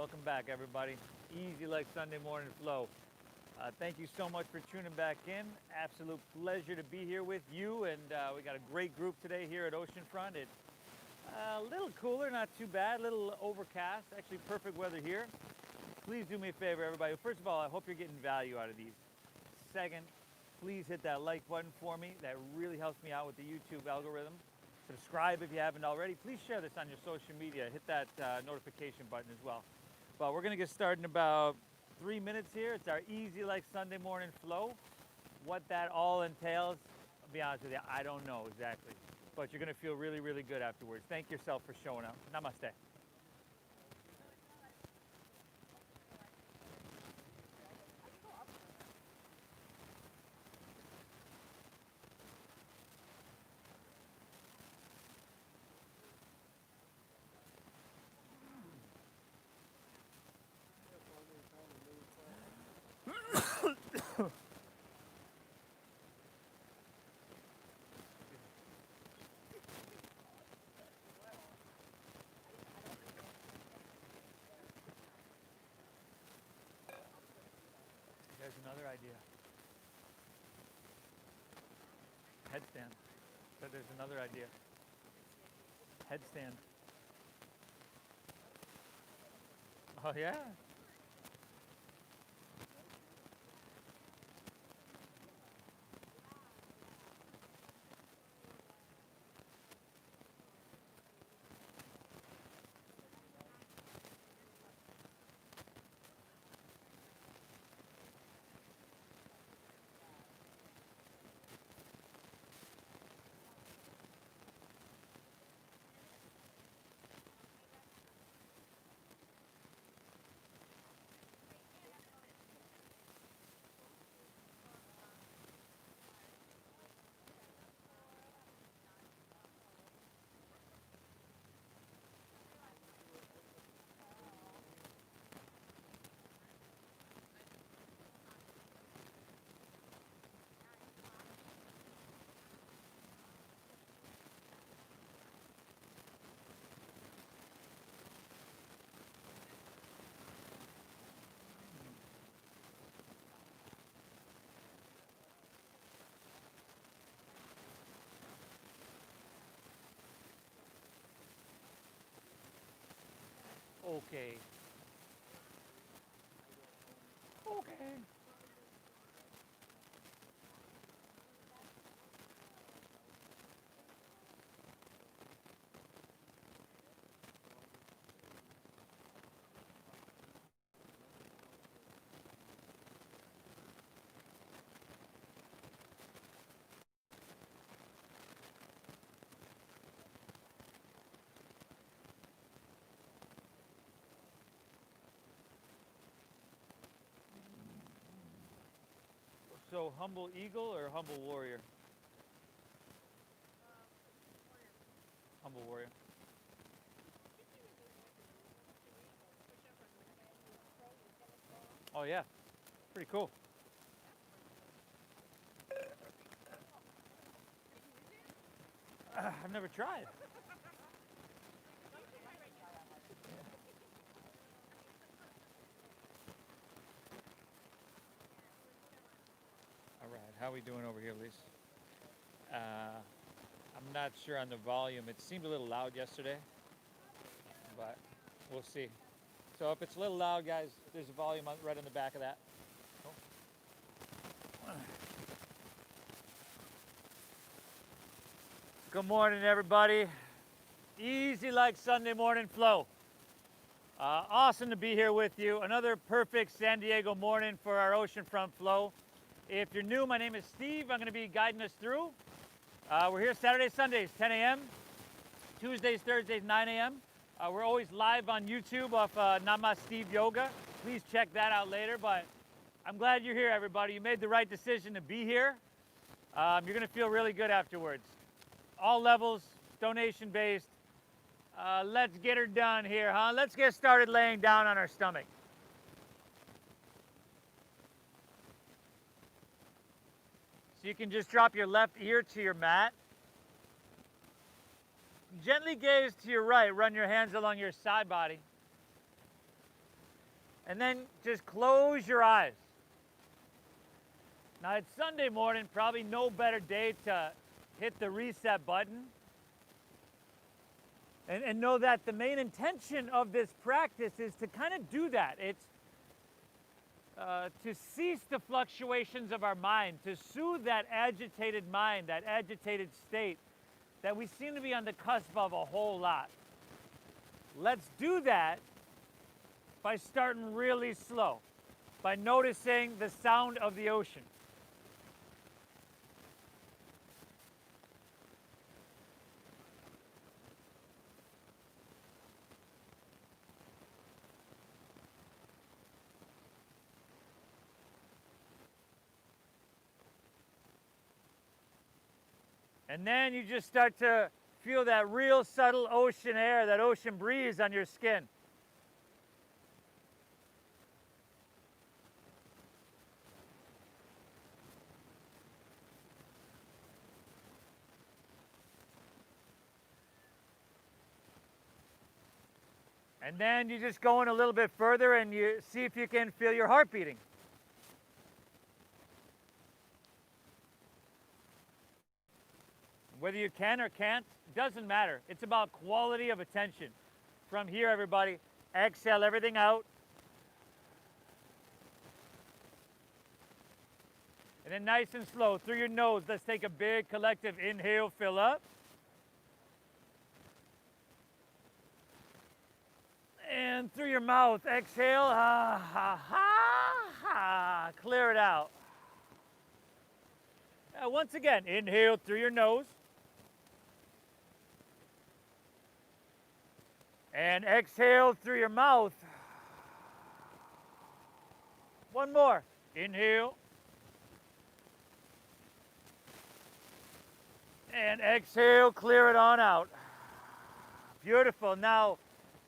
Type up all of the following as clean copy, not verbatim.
Welcome back, everybody. Easy like Sunday morning flow. Thank you so much for tuning back in. Absolute pleasure to be here with you. And we got a great group today here at Oceanfront. It's a little cooler, not too bad. A little overcast. Actually, perfect weather here. Please do me a favor, everybody. First of all, I hope you're getting value out of these. Second, please hit that like button for me. That really helps me out with the YouTube algorithm. Subscribe if you haven't already. Please share this on your social media. Hit that notification button as well. But we're going to get started in about 3 minutes here. It's our easy like Sunday morning flow. What that all entails, I'll be honest with you, I don't know exactly. But you're going to feel really, really good afterwards. Thank yourself for showing up. Namaste. There's another idea. Headstand. So there's another idea. Headstand. Oh yeah? Okay. Okay. So humble eagle or humble warrior? Humble warrior. Oh yeah, pretty cool. I've never tried. All right, how are we doing over here, Lise? I'm not sure on the volume. It seemed a little loud yesterday, but we'll see. So if it's a little loud, guys, there's a volume right on the back of that. Good morning, everybody. Easy like Sunday morning flow. Awesome to be here with you. Another perfect San Diego morning for our Oceanfront flow. If you're new, my name is Steve. I'm going to be guiding us through. We're here Saturdays, Sundays, 10 a.m. Tuesdays, Thursdays, 9 a.m. We're always live on YouTube off Namasteve Yoga. Please check that out later. But I'm glad you're here, everybody. You made the right decision to be here. You're going to feel really good afterwards. All levels, donation based. Let's get her done here, huh? Let's get started laying down on our stomach. So you can just drop your left ear to your mat. Gently gaze to your right. Run your hands along your side body. And then just close your eyes. Now it's Sunday morning, probably no better day to hit the reset button. And know that the main intention of this practice is to kind of do that. It's to cease the fluctuations of our mind, to soothe that agitated mind, that agitated state that we seem to be on the cusp of a whole lot. Let's do that by starting really slow, by noticing the sound of the ocean. And then you just start to feel that real subtle ocean air, that ocean breeze on your skin. And then you just go in a little bit further and you see if you can feel your heart beating. Whether you can or can't, doesn't matter. It's about quality of attention. From here, everybody, exhale everything out. And then nice and slow, through your nose, let's take a big collective inhale, fill up. And through your mouth, exhale, ha, ha, ha, ha, clear it out. Once again, inhale through your nose. And exhale through your mouth. One more. Inhale. And exhale, clear it on out. Beautiful. Now,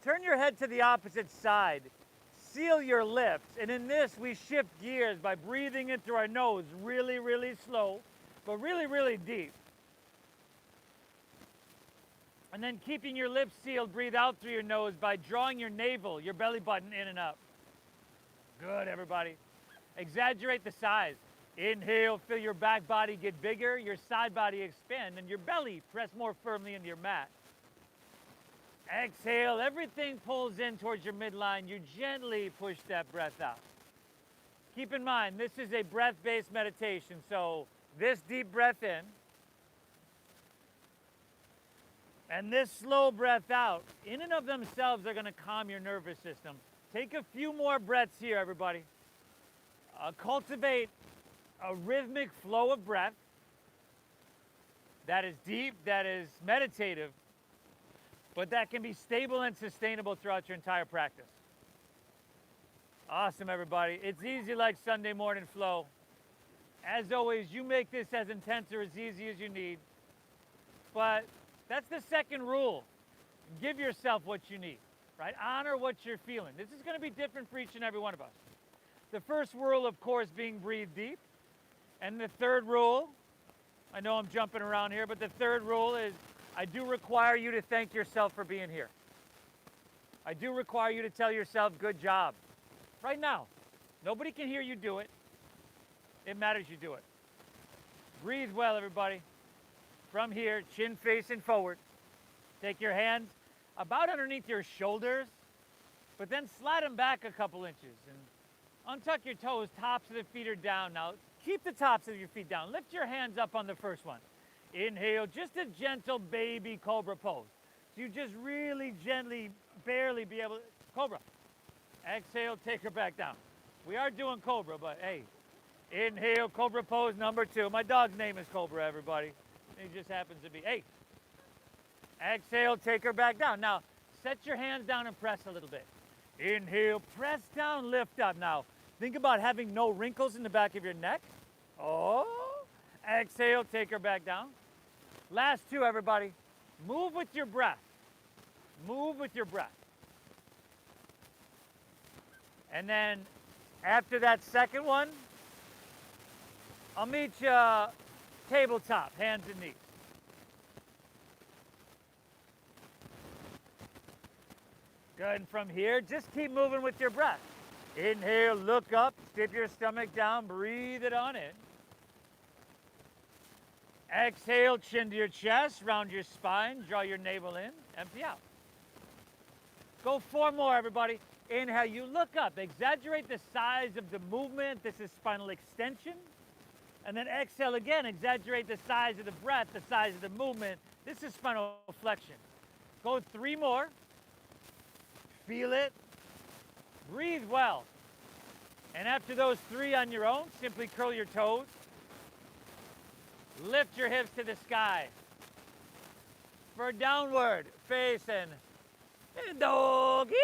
turn your head to the opposite side. Seal your lips. And in this, we shift gears by breathing in through our nose really, really slow, but really, really deep. And then keeping your lips sealed, breathe out through your nose by drawing your navel, your belly button in and up. Good, everybody. Exaggerate the size. Inhale, feel your back body get bigger, your side body expand, and your belly press more firmly into your mat. Exhale, everything pulls in towards your midline. You gently push that breath out. Keep in mind, this is a breath-based meditation, so this deep breath in, and this slow breath out, in and of themselves, are going to calm your nervous system. Take a few more breaths here, everybody. Cultivate a rhythmic flow of breath that is deep, that is meditative, but that can be stable and sustainable throughout your entire practice. Awesome, everybody. It's easy like Sunday morning flow. As always, you make this as intense or as easy as you need, but that's the second rule. Give yourself what you need, right? Honor what you're feeling. This is going to be different for each and every one of us. The first rule, of course, being breathe deep. And the third rule, I know I'm jumping around here, but the third rule is I do require you to thank yourself for being here. I do require you to tell yourself, good job. Right now. Nobody can hear you do it. It matters you do it. Breathe well, everybody. From here, chin facing forward. Take your hands about underneath your shoulders, but then slide them back a couple inches and untuck your toes. Tops of the feet are down. Now, keep the tops of your feet down. Lift your hands up on the first one. Inhale, just a gentle baby cobra pose. So you just really gently, barely be able to, cobra. Exhale, take her back down. We are doing cobra, but hey, inhale, cobra pose number 2. My dog's name is Cobra, everybody. He just happens to be, hey. Exhale, take her back down. Now, set your hands down and press a little bit. Inhale, press down, lift up. Now, think about having no wrinkles in the back of your neck. Oh, exhale, take her back down. Last 2, everybody. Move with your breath. Move with your breath. And then after that second one, I'll meet you tabletop, hands and knees. Good, and from here, just keep moving with your breath. Inhale, look up, dip your stomach down, breathe it on in. Exhale, chin to your chest, round your spine, draw your navel in, empty out. Go 4 more, everybody. Inhale, you look up, exaggerate the size of the movement. This is spinal extension. And then exhale again, exaggerate the size of the breath, the size of the movement. This is spinal flexion. Go 3 more. Feel it. Breathe well. And after those 3 on your own, simply curl your toes. Lift your hips to the sky. For downward facing doggy.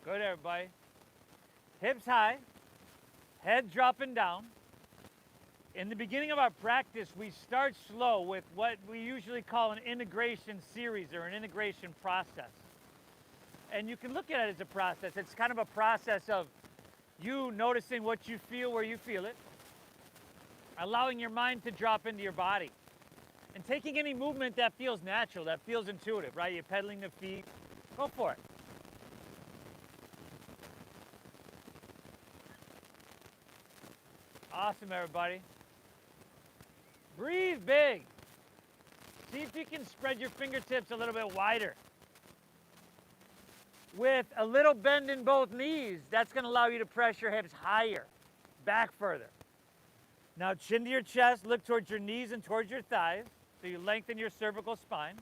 Good, everybody. Hips high, head dropping down. In the beginning of our practice, we start slow with what we usually call an integration series or an integration process. And you can look at it as a process. It's kind of a process of you noticing what you feel where you feel it, allowing your mind to drop into your body, and taking any movement that feels natural, that feels intuitive, right? You're pedaling the feet, go for it. Awesome, everybody. Breathe big. See if you can spread your fingertips a little bit wider. With a little bend in both knees, that's going to allow you to press your hips higher, back further. Now chin to your chest, look towards your knees and towards your thighs, so you lengthen your cervical spine.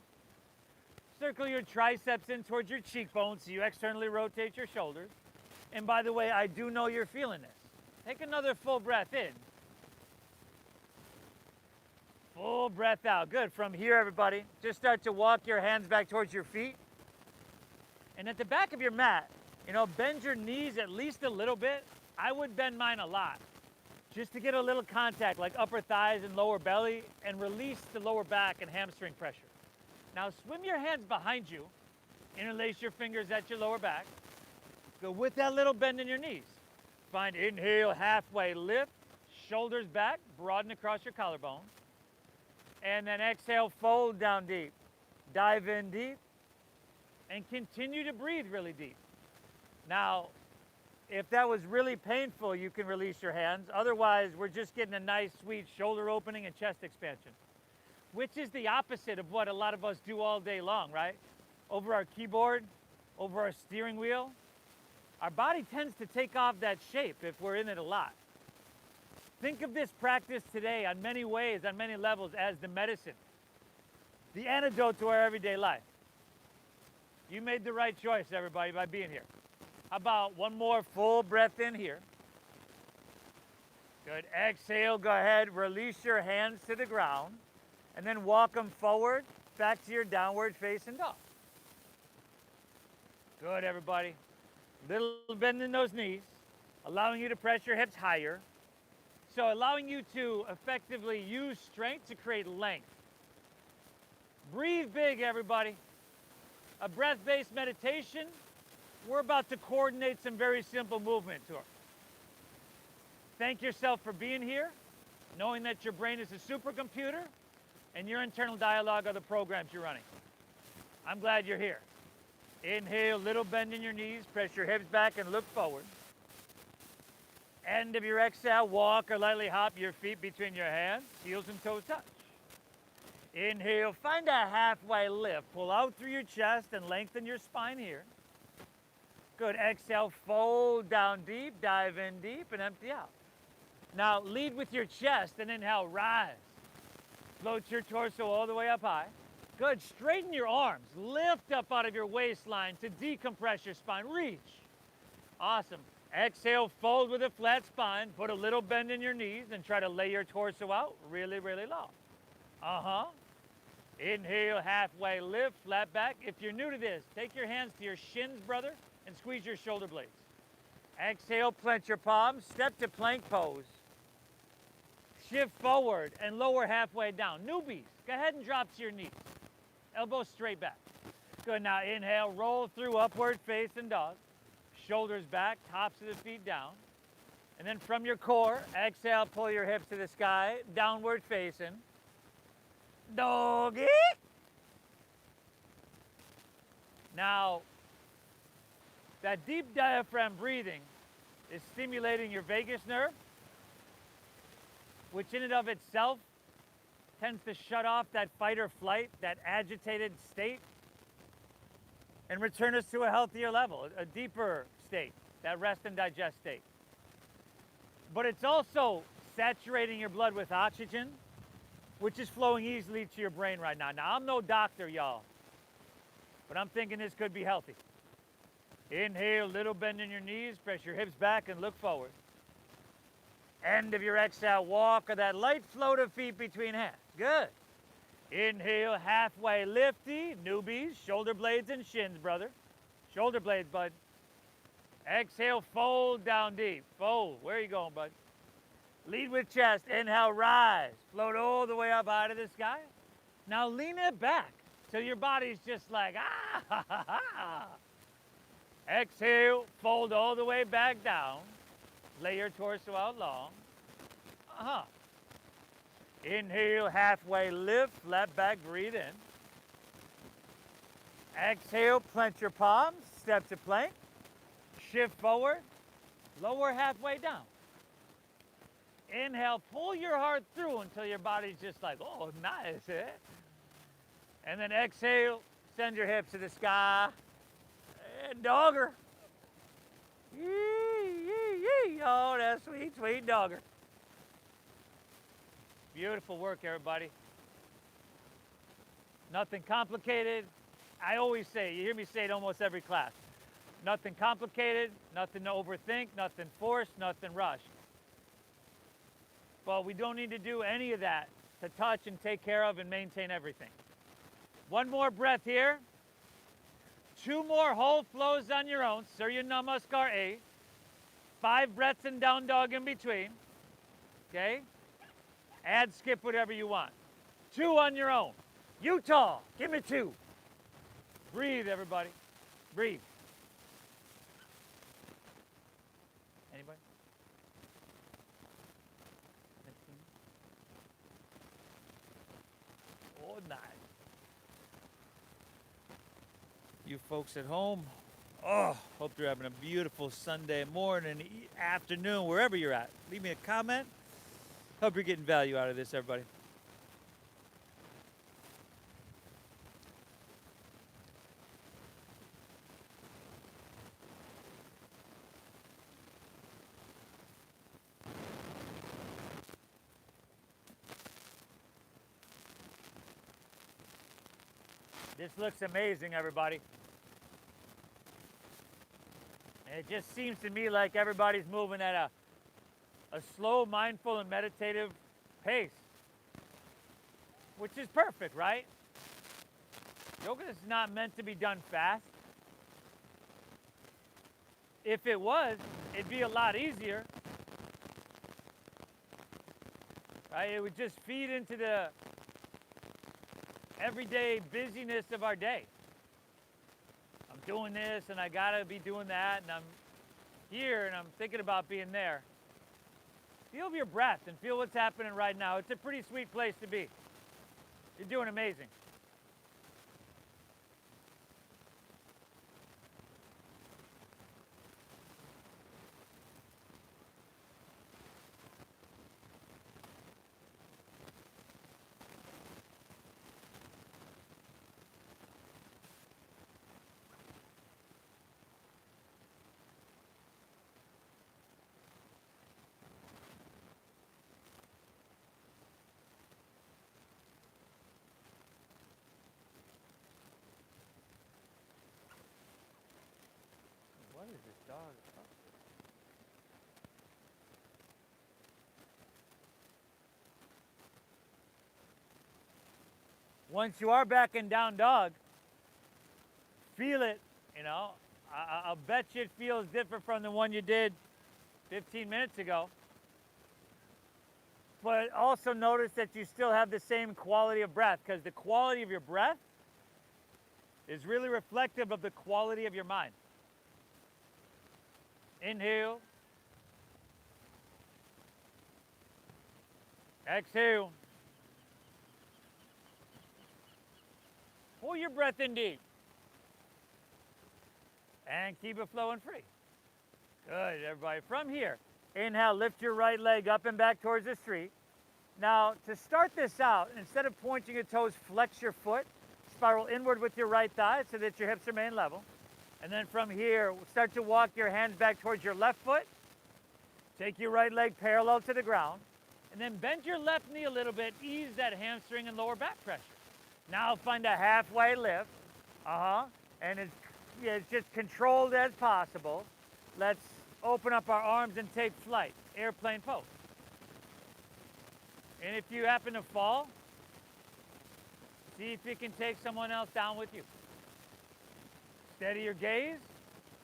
Circle your triceps in towards your cheekbones, so you externally rotate your shoulders. And by the way, I do know you're feeling this. Take another full breath in. Full breath out. Good. From here, everybody, just start to walk your hands back towards your feet. And at the back of your mat, bend your knees at least a little bit. I would bend mine a lot, just to get a little contact, like upper thighs and lower belly, and release the lower back and hamstring pressure. Now swim your hands behind you. Interlace your fingers at your lower back. Go with that little bend in your knees. Find inhale, halfway lift, shoulders back, broaden across your collarbone. And then exhale, fold down deep. Dive in deep. And continue to breathe really deep. Now, if that was really painful, you can release your hands. Otherwise, we're just getting a nice, sweet shoulder opening and chest expansion, which is the opposite of what a lot of us do all day long, right? Over our keyboard, over our steering wheel. Our body tends to take off that shape if we're in it a lot. Think of this practice today on many ways, on many levels, as the medicine, the antidote to our everyday life. You made the right choice, everybody, by being here. How about 1 more full breath in here? Good. Exhale, go ahead, release your hands to the ground, and then walk them forward, back to your downward facing dog. Good, everybody. Little bend in those knees, allowing you to press your hips higher. So allowing you to effectively use strength to create length. Breathe big, everybody. A breath-based meditation. We're about to coordinate some very simple movement to it. Thank yourself for being here, knowing that your brain is a supercomputer and your internal dialogue are the programs you're running. I'm glad you're here. Inhale, little bend in your knees, press your hips back and look forward. End of your exhale, walk or lightly hop your feet between your hands, heels and toes touch. Inhale, find a halfway lift. Pull out through your chest and lengthen your spine here. Good. Exhale, fold down deep, dive in deep, and empty out. Now, lead with your chest and inhale, rise. Float your torso all the way up high. Good. Straighten your arms. Lift up out of your waistline to decompress your spine. Reach. Awesome. Exhale, fold with a flat spine. Put a little bend in your knees and try to lay your torso out really, really low. Inhale, halfway lift, flat back. If you're new to this, take your hands to your shins, brother, and squeeze your shoulder blades. Exhale, plant your palms, step to plank pose. Shift forward and lower halfway down. Newbies, go ahead and drop to your knees. Elbows straight back. Good, now inhale, roll through upward facing dog. Shoulders back, tops of the feet down. And then from your core, exhale, pull your hips to the sky, downward facing. Doggy. Now, that deep diaphragm breathing is stimulating your vagus nerve, which in and of itself tends to shut off that fight or flight, that agitated state, and return us to a healthier level, a deeper state, that rest and digest state. But it's also saturating your blood with oxygen, which is flowing easily to your brain right now. Now, I'm no doctor, y'all, but I'm thinking this could be healthy. Inhale, little bend in your knees, press your hips back and look forward. End of your exhale, walk or that light float of feet between hands. Good. Inhale, halfway lifty, newbies, shoulder blades and shins, brother. Shoulder blades, bud. Exhale, fold down deep. Fold. Where are you going, bud? Lead with chest. Inhale, rise. Float all the way up out of the sky. Now lean it back till your body's just like, ah, ha, ha, ha. Exhale, fold all the way back down. Lay your torso out long. Inhale, halfway lift, flat back, breathe in. Exhale, clench your palms, step to plank. Shift forward, lower halfway down. Inhale, pull your heart through until your body's just like, oh, nice, eh? And then exhale, send your hips to the sky. And dogger. Yee, yee, yee. Oh, that's sweet, sweet dogger. Beautiful work, everybody. Nothing complicated. I always say, you hear me say it almost every class. Nothing complicated, nothing to overthink, nothing forced, nothing rushed. But we don't need to do any of that to touch and take care of and maintain everything. One more breath here. 2 more whole flows on your own. Surya Namaskar A. 5 breaths in down dog in between. Okay? Add, skip, whatever you want. 2 on your own. Utah, give me 2. Breathe, everybody. Breathe. Anybody? Oh, nice. You folks at home, oh, hope you're having a beautiful Sunday morning, afternoon, wherever you're at. Leave me a comment. Hope you're getting value out of this, everybody. This looks amazing, everybody. And it just seems to me like everybody's moving at a slow, mindful, and meditative pace, which is perfect, right? Yoga is not meant to be done fast. If it was, it'd be a lot easier. Right? It would just feed into the everyday busyness of our day. I'm doing this and I gotta be doing that, and I'm here and I'm thinking about being there. Feel your breath and feel what's happening right now. It's a pretty sweet place to be. You're doing amazing. What is this dog? Once you are back in down dog, feel it, you know. I'll bet you it feels different from the one you did 15 minutes ago. But also notice that you still have the same quality of breath, because the quality of your breath is really reflective of the quality of your mind. Inhale. Exhale. Pull your breath in deep. And keep it flowing free. Good, everybody. From here, inhale, lift your right leg up and back towards the street. Now, to start this out, instead of pointing your toes, flex your foot, spiral inward with your right thigh so that your hips remain level. And then from here, start to walk your hands back towards your left foot. Take your right leg parallel to the ground. And then bend your left knee a little bit, ease that hamstring and lower back pressure. Now find a halfway lift. And it's just controlled as possible. Let's open up our arms and take flight, airplane pose. And if you happen to fall, see if you can take someone else down with you. Steady your gaze.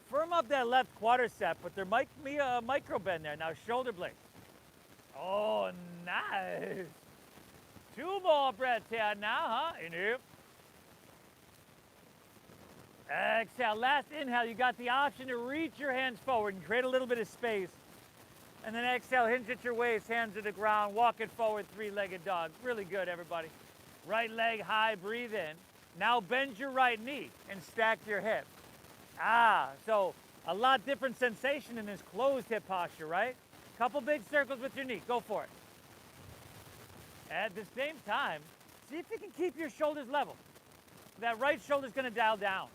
Firm up that left quadricep, but there might be a micro bend there. Now shoulder blades. Oh, nice. 2 more breaths here now, Inhale. Exhale. Last inhale, you got the option to reach your hands forward and create a little bit of space. And then exhale, hinge at your waist, hands to the ground, walk it forward, 3-legged dog. Really good, everybody. Right leg high, breathe in. Now bend your right knee and stack your hip. So a lot different sensation in this closed hip posture, right? Couple big circles with your knee, go for it. At the same time, see if you can keep your shoulders level. That right shoulder's gonna dial down.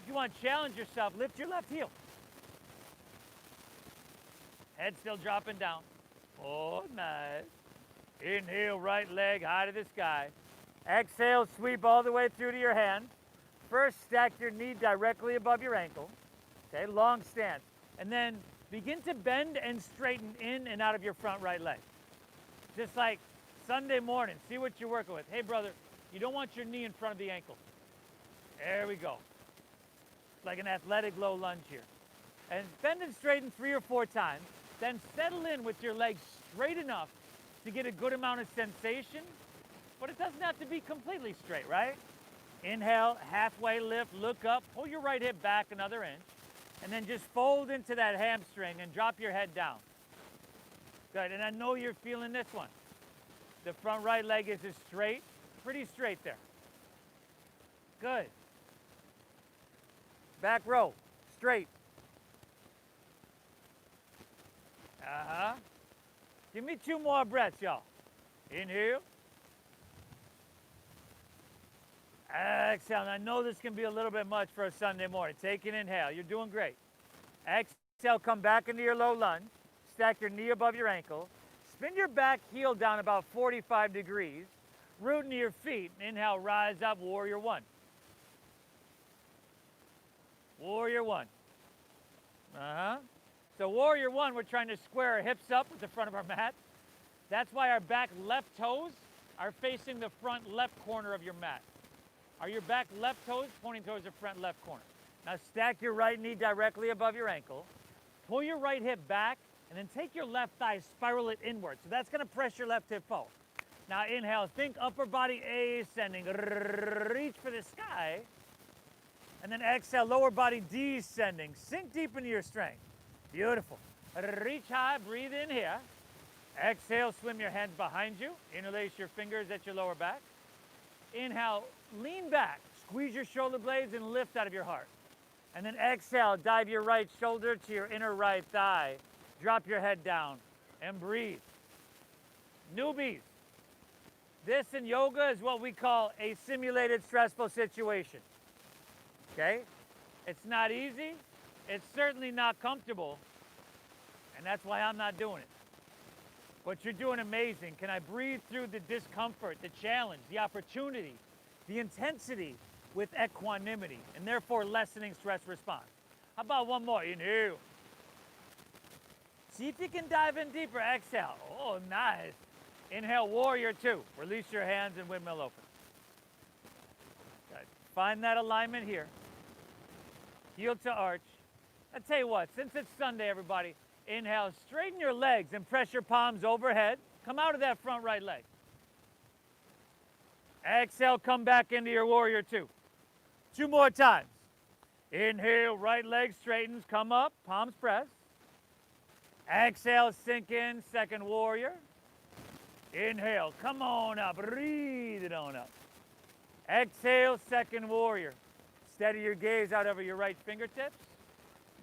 If you want to challenge yourself, lift your left heel. Head still dropping down. Oh, nice. Inhale, right leg high to the sky. Exhale, sweep all the way through to your hand. First, stack your knee directly above your ankle. Okay, long stance. And then begin to bend and straighten in and out of your front right leg. Just like Sunday morning, see what you're working with. Hey, brother, you don't want your knee in front of the ankle. There we go. Like an athletic low lunge here. And bend and straighten 3 or 4 times. Then settle in with your legs straight enough to get a good amount of sensation, but it doesn't have to be completely straight, right? Inhale, halfway lift, look up, pull your right hip back another inch, and then just fold into that hamstring and drop your head down. Good, and I know you're feeling this one. The front right leg is straight, pretty straight there. Good. Back row, straight. Give me 2 more breaths, y'all. Inhale. Exhale. And I know this can be a little bit much for a Sunday morning. Take an inhale. You're doing great. Exhale, come back into your low lunge. Stack your knee above your ankle. Spin your back heel down about 45 degrees. Root into your feet. Inhale, rise up, warrior 1. Warrior 1. So warrior 1, we're trying to square our hips up with the front of our mat. That's why our back left toes are facing the front left corner of your mat. Are your back left toes pointing towards the front left corner? Now stack your right knee directly above your ankle. Pull your right hip back, and then take your left thigh, spiral it inward. So that's gonna press your left hip forward. Now inhale, think upper body ascending. Reach for the sky. And then exhale, lower body descending. Sink deep into your strength. Beautiful. Reach high, breathe in here. Exhale, swim your hands behind you. Interlace your fingers at your lower back. Inhale, lean back. Squeeze your shoulder blades and lift out of your heart. And then exhale, dive your right shoulder to your inner right thigh. Drop your head down and breathe. Newbies, this in yoga is what we call a simulated stressful situation. Okay? It's not easy. It's certainly not comfortable. And that's why I'm not doing it. But you're doing amazing. Can I breathe through the discomfort, the challenge, the opportunity, the intensity with equanimity, and therefore lessening stress response? How about one more? Inhale. See if you can dive in deeper. Exhale. Oh, nice. Inhale, warrior 2. Release your hands and windmill open. Good. Find that alignment here. Heel to arch. I tell you what, since it's Sunday, everybody, inhale, straighten your legs and press your palms overhead. Come out of that front right leg. Exhale, come back into your warrior 2. 2 more times. Inhale, right leg straightens, come up, palms press. Exhale, sink in, second warrior. Inhale, come on up, breathe it on up. Exhale, second warrior. Steady your gaze out over your right fingertips.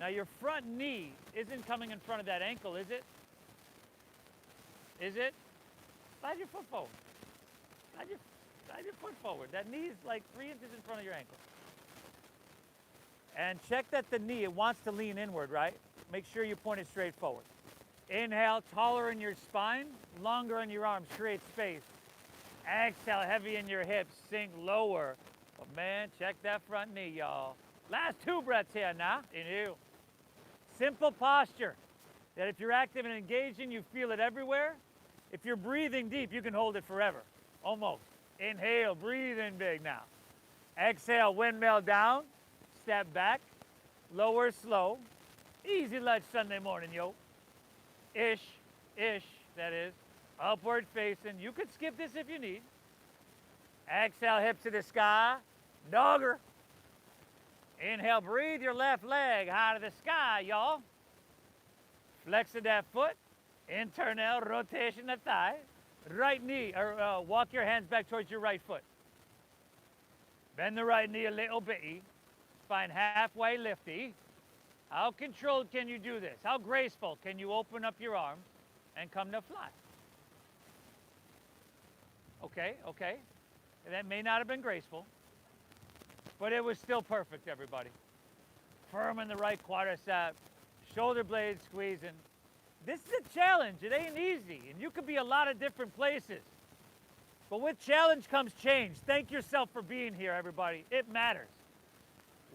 Now your front knee isn't coming in front of that ankle, is it? Is it? Slide your foot forward. Slide your foot forward. That knee is like 3 inches in front of your ankle. And check that the knee, it wants to lean inward, right? Make sure you point it straight forward. Inhale, taller in your spine, longer in your arms, create space. Exhale, heavy in your hips, sink lower. But man, check that front knee, y'all. Last 2 breaths here now. Inhale. Simple posture that if you're active and engaging, you feel it everywhere. If you're breathing deep, you can hold it forever, almost. Inhale, breathe in big now. Exhale, windmill down, step back, lower slow. Easy lunch Sunday morning, yo. Ish, that is. Upward facing. You could skip this if you need. Exhale, hips to the sky, dogger. Inhale, breathe your left leg high to the sky, y'all. Flexing that foot. Internal rotation of thigh. Right knee, or walk your hands back towards your right foot. Bend the right knee a little bit. Spine halfway lifty. How controlled can you do this? How graceful can you open up your arms and come to fly? Okay. That may not have been graceful, but it was still perfect, everybody. Firm in the right quadricep, shoulder blades squeezing. This is a challenge. It ain't easy, and you could be a lot of different places. But with challenge comes change. Thank yourself for being here, everybody. It matters.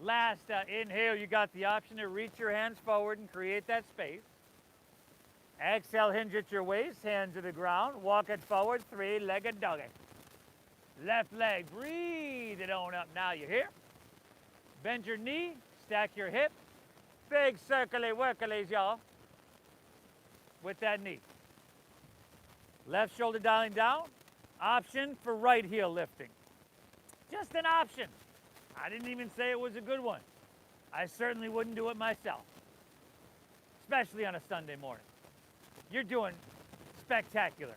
Last inhale, you got the option to reach your hands forward and create that space. Exhale, hinge at your waist, hands to the ground. Walk it forward, 3-legged doggy. Left leg, breathe it on up. Now you're here. Bend your knee, stack your hip. Big circly workalies, y'all. With that knee. Left shoulder dialing down. Option for right heel lifting. Just an option. I didn't even say it was a good one. I certainly wouldn't do it myself. Especially on a Sunday morning. You're doing spectacular.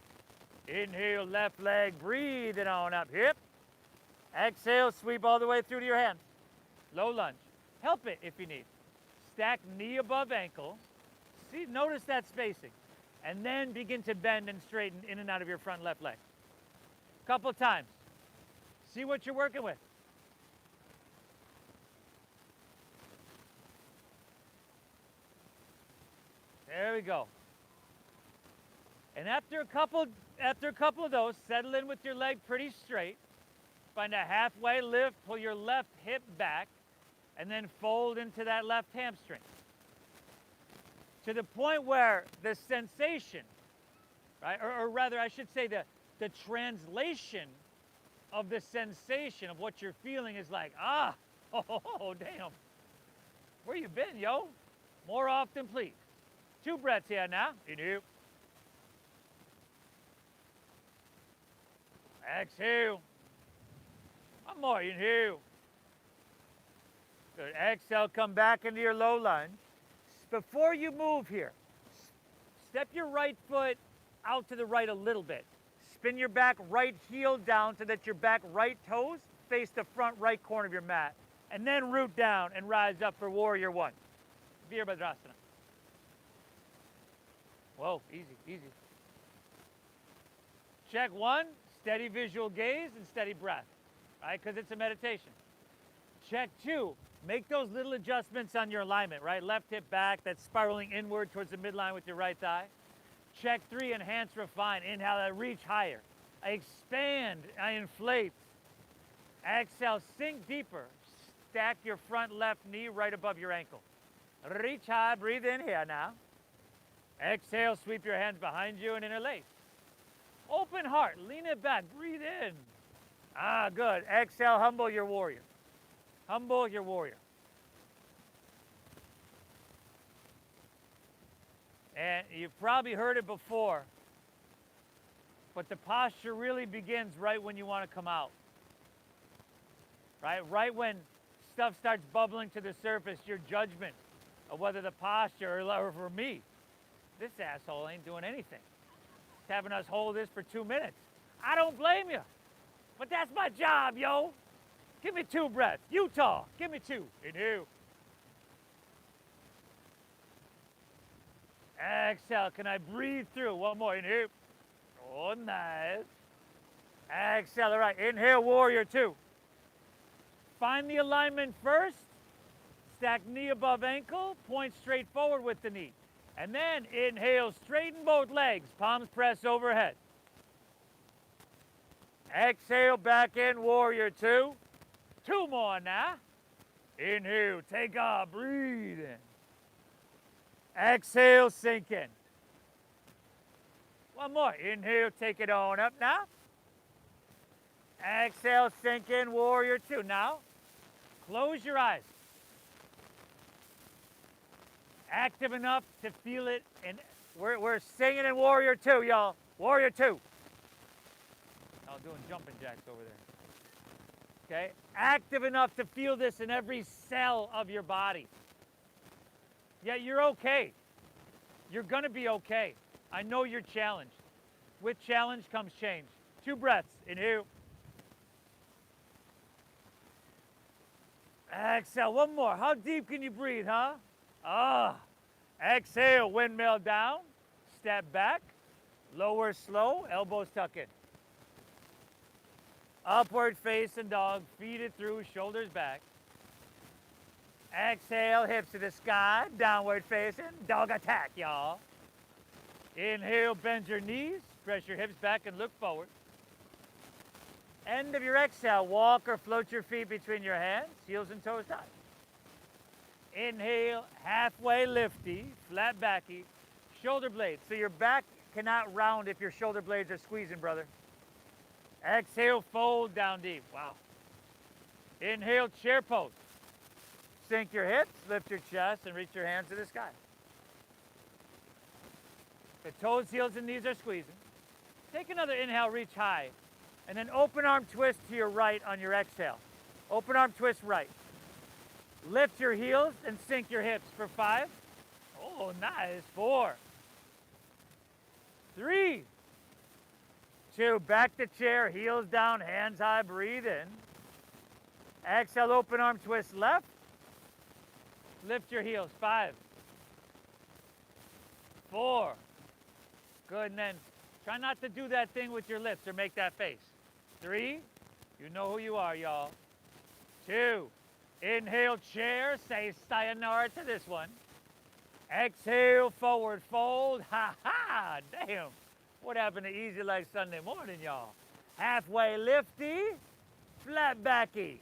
Inhale, left leg, breathe it on up, hip. Exhale, sweep all the way through to your hand. Low lunge. Help it if you need. Stack knee above ankle. See, notice that spacing. And then begin to bend and straighten in and out of your front left leg. Couple times. See what you're working with. There we go. And after a couple of those, settle in with your leg pretty straight. Find a halfway lift, pull your left hip back, and then fold into that left hamstring. To the point where the sensation, right, or rather I should say the translation of the sensation of what you're feeling is like, oh, damn. Where you been, yo? More often, please. 2 breaths here now. Inhale. Exhale. One more. Inhale. Good. Exhale. Come back into your low lunge. Before you move here, step your right foot out to the right a little bit. Spin your back right heel down so that your back right toes face the front right corner of your mat. And then root down and rise up for Warrior 1. Virabhadrasana. Whoa, easy. Check 1, steady visual gaze and steady breath, right? Because it's a meditation. Check 2, make those little adjustments on your alignment, right? Left hip back, that's spiraling inward towards the midline with your right thigh. Check 3, enhance, refine. Inhale, I reach higher. I expand, I inflate. Exhale, sink deeper. Stack your front left knee right above your ankle. Reach high, breathe in here now. Exhale, sweep your hands behind you and interlace. Open heart, lean it back, breathe in. Good. Exhale, humble your warrior. Humble your warrior. And you've probably heard it before, but the posture really begins right when you want to come out. Right when stuff starts bubbling to the surface, your judgment of whether the posture, or for me, this asshole ain't doing anything. He's having us hold this for 2 minutes. I don't blame you, but that's my job, yo. Give me 2 breaths. Utah, give me 2. Inhale. Exhale. Can I breathe through? One more. Inhale. Oh, nice. Exhale. All right. Inhale, warrior two. Find the alignment first. Stack knee above ankle. Point straight forward with the knee. And then inhale, straighten both legs. Palms press overhead. Exhale, back in, warrior two. Two more now. Inhale, take off, breathe in. Exhale, sink in. One more. Inhale, take it on up now. Exhale, sink in, warrior two. Now, close your eyes. Active enough to feel it, and we're singing in warrior two, y'all. Warrior two. I was doing jumping jacks over there. Okay? Active enough to feel this in every cell of your body. Yeah, you're okay. You're going to be okay. I know you're challenged. With challenge comes change. 2 breaths. Inhale. Exhale. One more. How deep can you breathe, huh? Exhale. Windmill down. Step back. Lower slow. Elbows tuck in. Upward facing dog. Feet it through. Shoulders back. Exhale. Hips to the sky. Downward facing. Dog attack, y'all. Inhale. Bend your knees. Press your hips back and look forward. End of your exhale. Walk or float your feet between your hands. Heels and toes touch. Inhale. Halfway lifty. Flat backy. Shoulder blades. So your back cannot round if your shoulder blades are squeezing, brother. Exhale, fold down deep. Wow. Inhale, chair pose. Sink your hips, lift your chest, and reach your hands to the sky. The toes, heels, and knees are squeezing. Take another inhale, reach high. And then open arm twist to your right on your exhale. Open arm twist right. Lift your heels and sink your hips for 5. Oh, nice. 4. 3. 2, back to chair, heels down, hands high, breathe in. Exhale, open arm twist left. Lift your heels, 5. 4. Good, and then try not to do that thing with your lips or make that face. 3, you know who you are, y'all. 2, inhale, chair, say sayonara to this one. Exhale, forward fold, ha, damn. What happened to easy like Sunday morning, y'all? Halfway lifty, flat backy.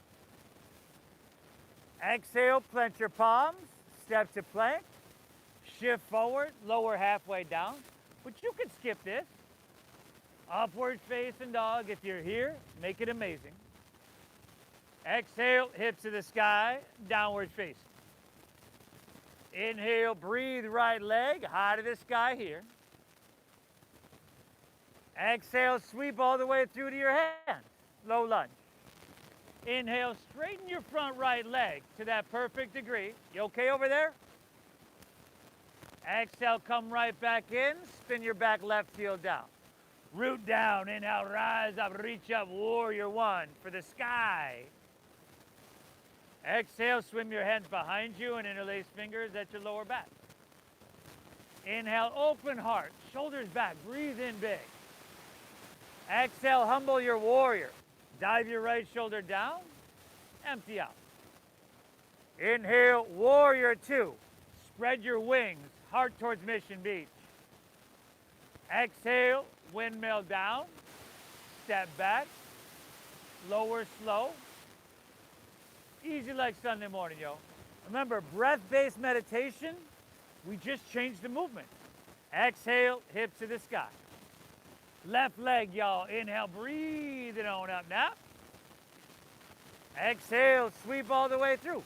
Exhale, clench your palms, step to plank, shift forward, lower halfway down. But you can skip this. Upward facing dog. If you're here, make it amazing. Exhale, hips to the sky, downward facing. Inhale, breathe right leg, high to the sky here. Exhale, sweep all the way through to your hands. Low lunge. Inhale, straighten your front right leg to that perfect degree. You okay over there? Exhale, come right back in. Spin your back left heel down. Root down. Inhale, rise up, reach up, warrior one for the sky. Exhale, swim your hands behind you and interlace fingers at your lower back. Inhale, open heart, shoulders back, breathe in big. Exhale, humble your warrior. Dive your right shoulder down, empty out. Inhale, warrior two. Spread your wings, heart towards Mission Beach. Exhale, windmill down, step back, lower slow. Easy like Sunday morning, yo. Remember, breath-based meditation, we just changed the movement. Exhale, hips to the sky. Left leg, y'all. Inhale, breathe it on up now. Exhale, sweep all the way through.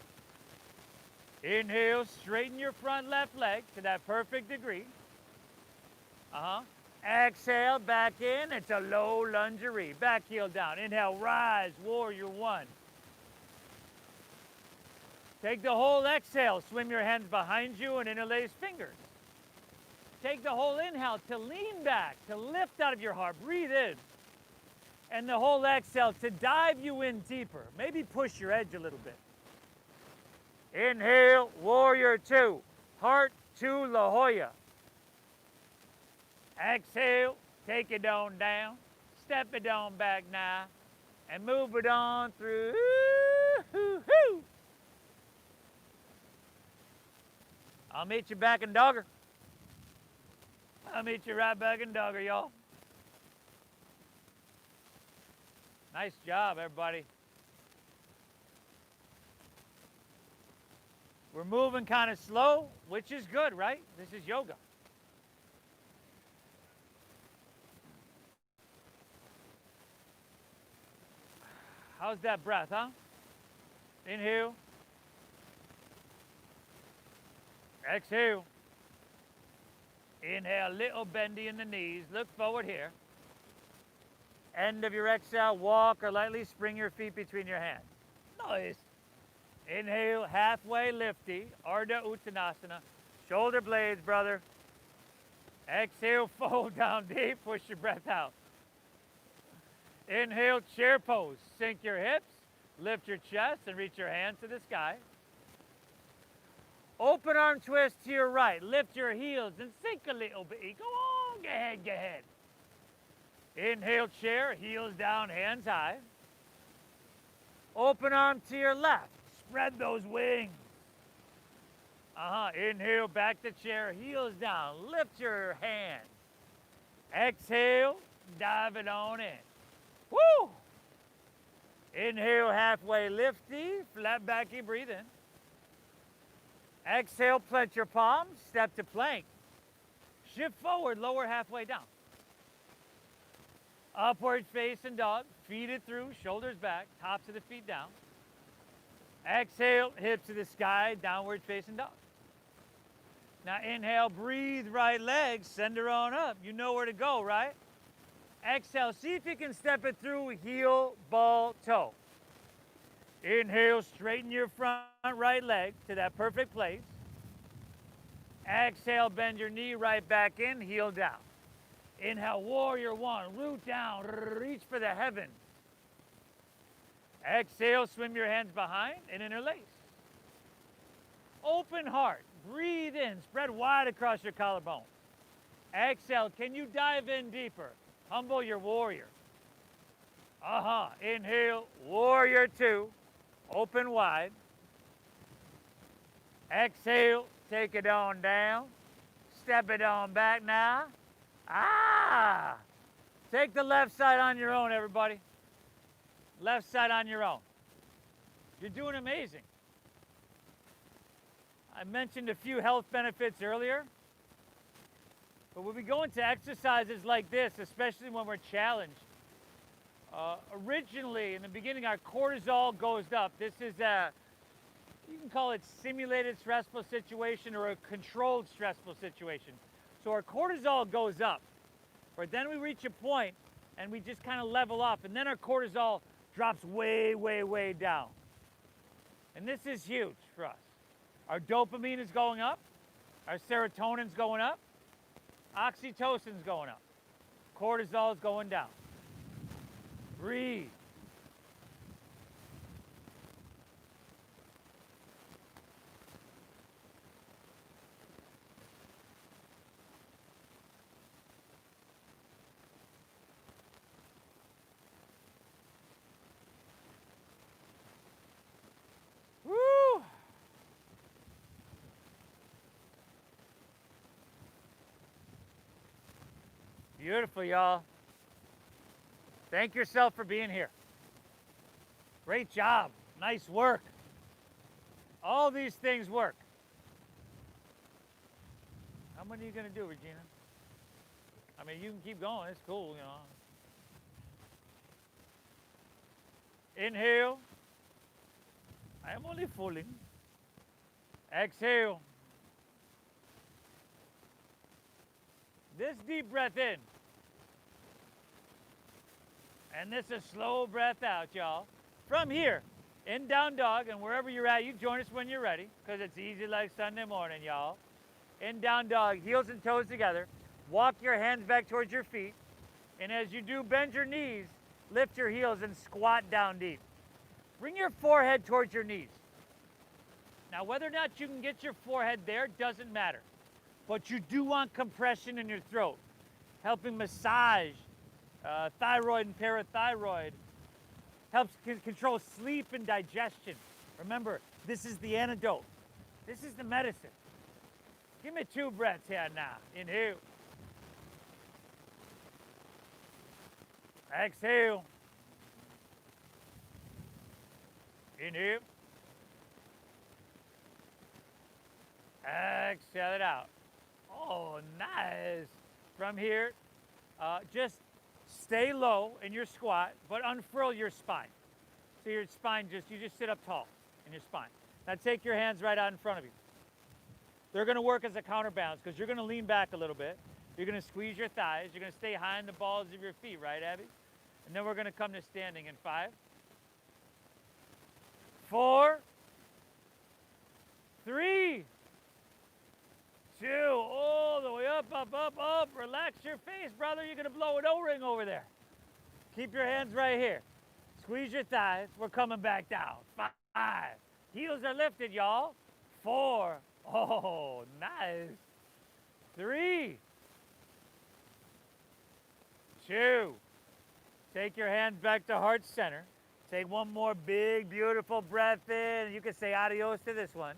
Inhale, straighten your front left leg to that perfect degree. Exhale, back in. It's a low lungerie. Back heel down. Inhale, rise, warrior one. Take the whole exhale. Swim your hands behind you and interlace fingers. Take the whole inhale to lean back, to lift out of your heart. Breathe in. And the whole exhale to dive you in deeper. Maybe push your edge a little bit. Inhale, warrior two. Heart to La Jolla. Exhale, take it on down. Step it on back now. And move it on through. I'll meet you back in dogger. I'll meet you right back in dogger, y'all. Nice job, everybody. We're moving kind of slow, which is good, right? This is yoga. How's that breath, huh? Inhale. Exhale. Inhale, little bendy in the knees. Look forward here. End of your exhale, walk or lightly spring your feet between your hands. Nice. Inhale, halfway lifty, Ardha Uttanasana. Shoulder blades, brother. Exhale, fold down deep, push your breath out. Inhale, chair pose. Sink your hips, lift your chest, and reach your hands to the sky. Open arm twist to your right. Lift your heels and sink a little bit. Go on, go ahead, go ahead. Inhale, chair, heels down, hands high. Open arm to your left. Spread those wings. Inhale, back to chair, heels down. Lift your hands. Exhale, dive it on in. Woo! Inhale, halfway lifty, flat backy, breathe in. Exhale, plant your palms, step to plank. Shift forward, lower halfway down. Upward facing dog, feet it through, shoulders back, tops of the feet down. Exhale, hips to the sky, downward facing dog. Now inhale, breathe right leg, send her on up. You know where to go, right? Exhale, see if you can step it through, heel, ball, toe. Inhale, straighten your front right leg to that perfect place. Exhale, bend your knee right back in, heel down. Inhale, warrior one, root down, reach for the heavens. Exhale, swim your hands behind and interlace. Open heart, breathe in, spread wide across your collarbone. Exhale, can you dive in deeper? Humble your warrior. Inhale, warrior two, open wide. Exhale, take it on down. Step it on back now. Take the left side on your own, everybody. Left side on your own. You're doing amazing. I mentioned a few health benefits earlier. But when we go into exercises like this, especially when we're challenged, originally in the beginning our cortisol goes up. This is you can call it simulated stressful situation or a controlled stressful situation. So our cortisol goes up, but then we reach a point and we just kind of level up, and then our cortisol drops way, way, way down. And this is huge for us. Our dopamine is going up, our serotonin's going up, oxytocin's going up, cortisol is going down. Breathe. Woo! Beautiful, y'all. Thank yourself for being here. Great job. Nice work. All these things work. How many are you going to do, Regina? I mean, you can keep going. It's cool, you know. Inhale. I am only fooling. Exhale. This deep breath in. And this is slow breath out, y'all. From here, in down dog, and wherever you're at, you join us when you're ready, because it's easy like Sunday morning, y'all. In down dog, heels and toes together. Walk your hands back towards your feet. And as you do, bend your knees, lift your heels, and squat down deep. Bring your forehead towards your knees. Now, whether or not you can get your forehead there doesn't matter. But you do want compression in your throat. helping massage thyroid and parathyroid, helps control sleep and digestion. Remember, this is the antidote. This is the medicine. Give me 2 breaths here now. Inhale. Exhale. Inhale. Exhale it out. Oh, nice. From here, just stay low in your squat, but unfurl your spine. So your spine you just sit up tall in your spine. Now take your hands right out in front of you. They're gonna work as a counterbalance because you're gonna lean back a little bit. You're gonna squeeze your thighs. You're gonna stay high in the balls of your feet, right, Abby? And then we're gonna come to standing in 5, 4, 3, 2, all the way up, up, up, up. Relax your face, brother. You're gonna blow an O-ring over there. Keep your hands right here. Squeeze your thighs. We're coming back down. 5. Heels are lifted, y'all. 4. Oh, nice. 3, 2. Take your hands back to heart center. Take one more big, beautiful breath in. You can say adios to this one.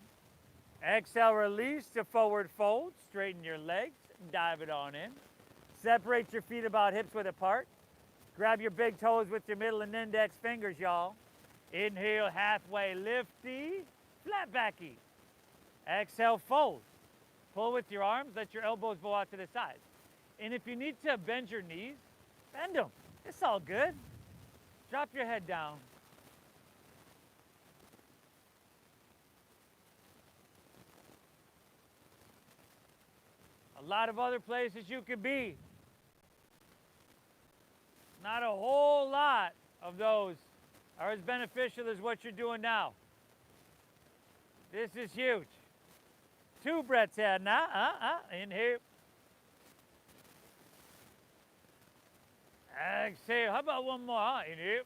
Exhale, release to forward fold. Straighten your legs, dive it on in. Separate your feet about hips width apart. Grab your big toes with your middle and index fingers, y'all. Inhale, halfway lifty, flat backy. Exhale, fold. Pull with your arms, let your elbows bow out to the sides. And if you need to bend your knees, bend them. It's all good. Drop your head down. A lot of other places you could be. Not a whole lot of those are as beneficial as what you're doing now. This is huge. 2 breaths in now. Inhale. Exhale. How about one more? Inhale.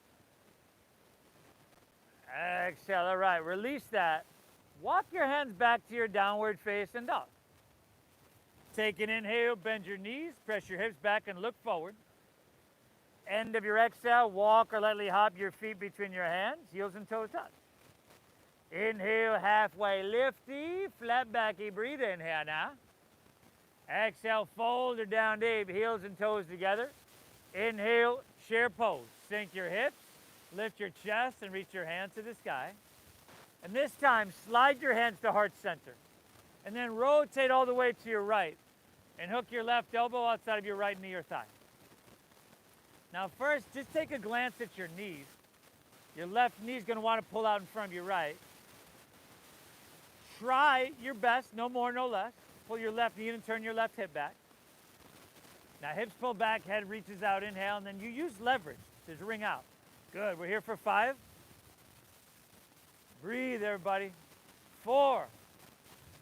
Exhale. All right. Release that. Walk your hands back to your downward facing dog. Take an inhale. Bend your knees. Press your hips back and look forward. End of your exhale, walk or lightly hop your feet between your hands, heels and toes touch. Inhale, halfway lifty, flat backy, breathe in here now. Exhale, fold or down deep, heels and toes together. Inhale, chair pose. Sink your hips, lift your chest and reach your hands to the sky. And this time, slide your hands to heart center. And then rotate all the way to your right and hook your left elbow outside of your right knee or thigh. Now first, just take a glance at your knees. Your left knee is going to want to pull out in front of your right. Try your best, no more, no less. Pull your left knee in and turn your left hip back. Now hips pull back, head reaches out, inhale, and then you use leverage to ring out. Good, we're here for 5. Breathe, everybody. 4.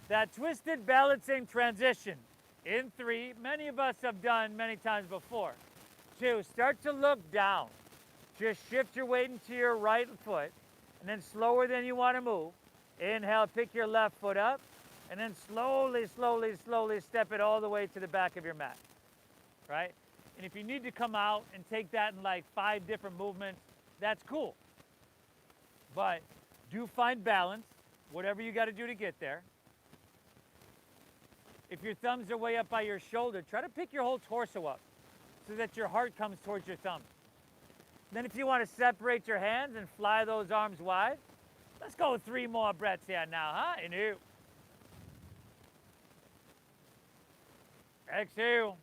That twisted balancing transition in 3, many of us have done many times before. 2, start to look down. Just shift your weight into your right foot, and then slower than you want to move. Inhale, pick your left foot up, and then slowly, slowly, slowly step it all the way to the back of your mat, right? And if you need to come out and take that in like 5 different movements, that's cool. But do find balance, whatever you got to do to get there. If your thumbs are way up by your shoulder, try to pick your whole torso up so that your heart comes towards your thumb. Then if you want to separate your hands and fly those arms wide, let's go 3 more breaths here now, huh? Inhale. Exhale.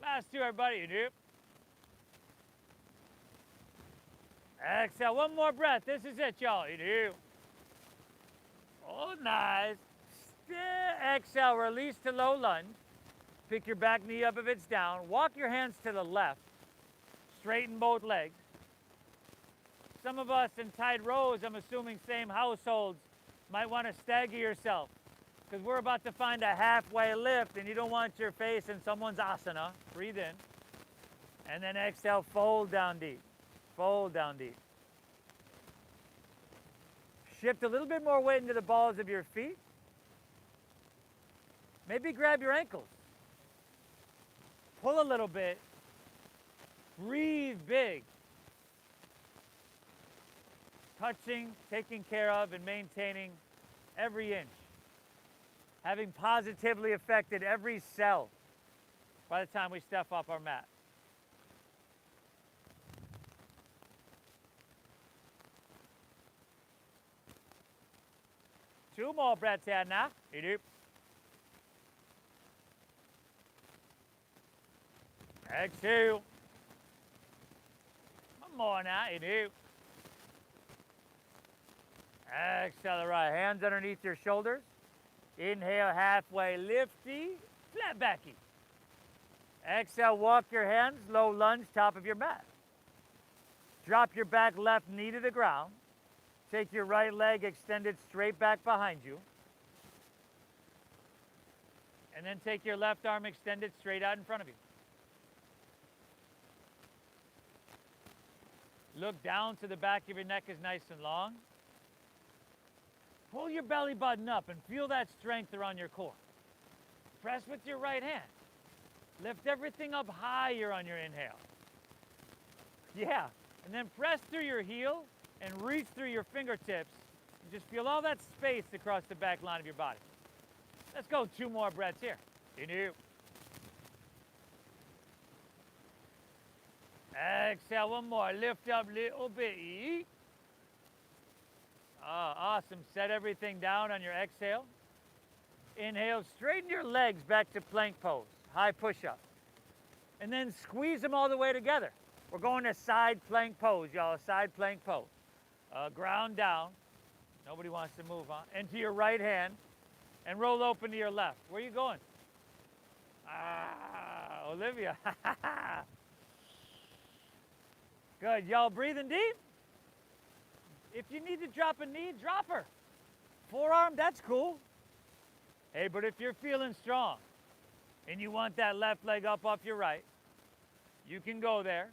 Last 2, everybody. Inhale. Exhale. 1 more breath. This is it, y'all. Inhale. Oh, nice. Exhale. Release to low lunge. Pick your back knee up if it's down. Walk your hands to the left. Straighten both legs. Some of us in tight rows, I'm assuming same households, might want to stagger yourself because we're about to find a halfway lift and you don't want your face in someone's asana. Breathe in. And then exhale, fold down deep. Fold down deep. Shift a little bit more weight into the balls of your feet. Maybe grab your ankles. Pull a little bit. Breathe big. Touching, taking care of, and maintaining every inch. Having positively affected every cell by the time we step off our mat. Two more breaths here now. Exhale. One more now. Inhale. Exhale the right. Hands underneath your shoulders. Inhale, halfway lifty, flat backy. Exhale, walk your hands, low lunge, top of your mat. Drop your back left knee to the ground. Take your right leg extended straight back behind you. And then take your left arm extended straight out in front of you. Look down so the back of your neck is nice and long. Pull your belly button up and feel that strength around your core. Press with your right hand. Lift everything up higher on your inhale. Yeah, and then press through your heel and reach through your fingertips. And just feel all that space across the back line of your body. Let's go 2 more breaths here. Inhale. Exhale, 1 more. Lift up a little bit. Awesome. Set everything down on your exhale. Inhale, straighten your legs back to plank pose. High push-up. And then squeeze them all the way together. We're going to side plank pose, y'all. Side plank pose. Ground down. Nobody wants to move on. And to your right hand. And roll open to your left. Where are you going? Olivia. Good. Y'all breathing deep? If you need to drop a knee, drop her. Forearm, that's cool. Hey, but if you're feeling strong and you want that left leg up off your right, you can go there.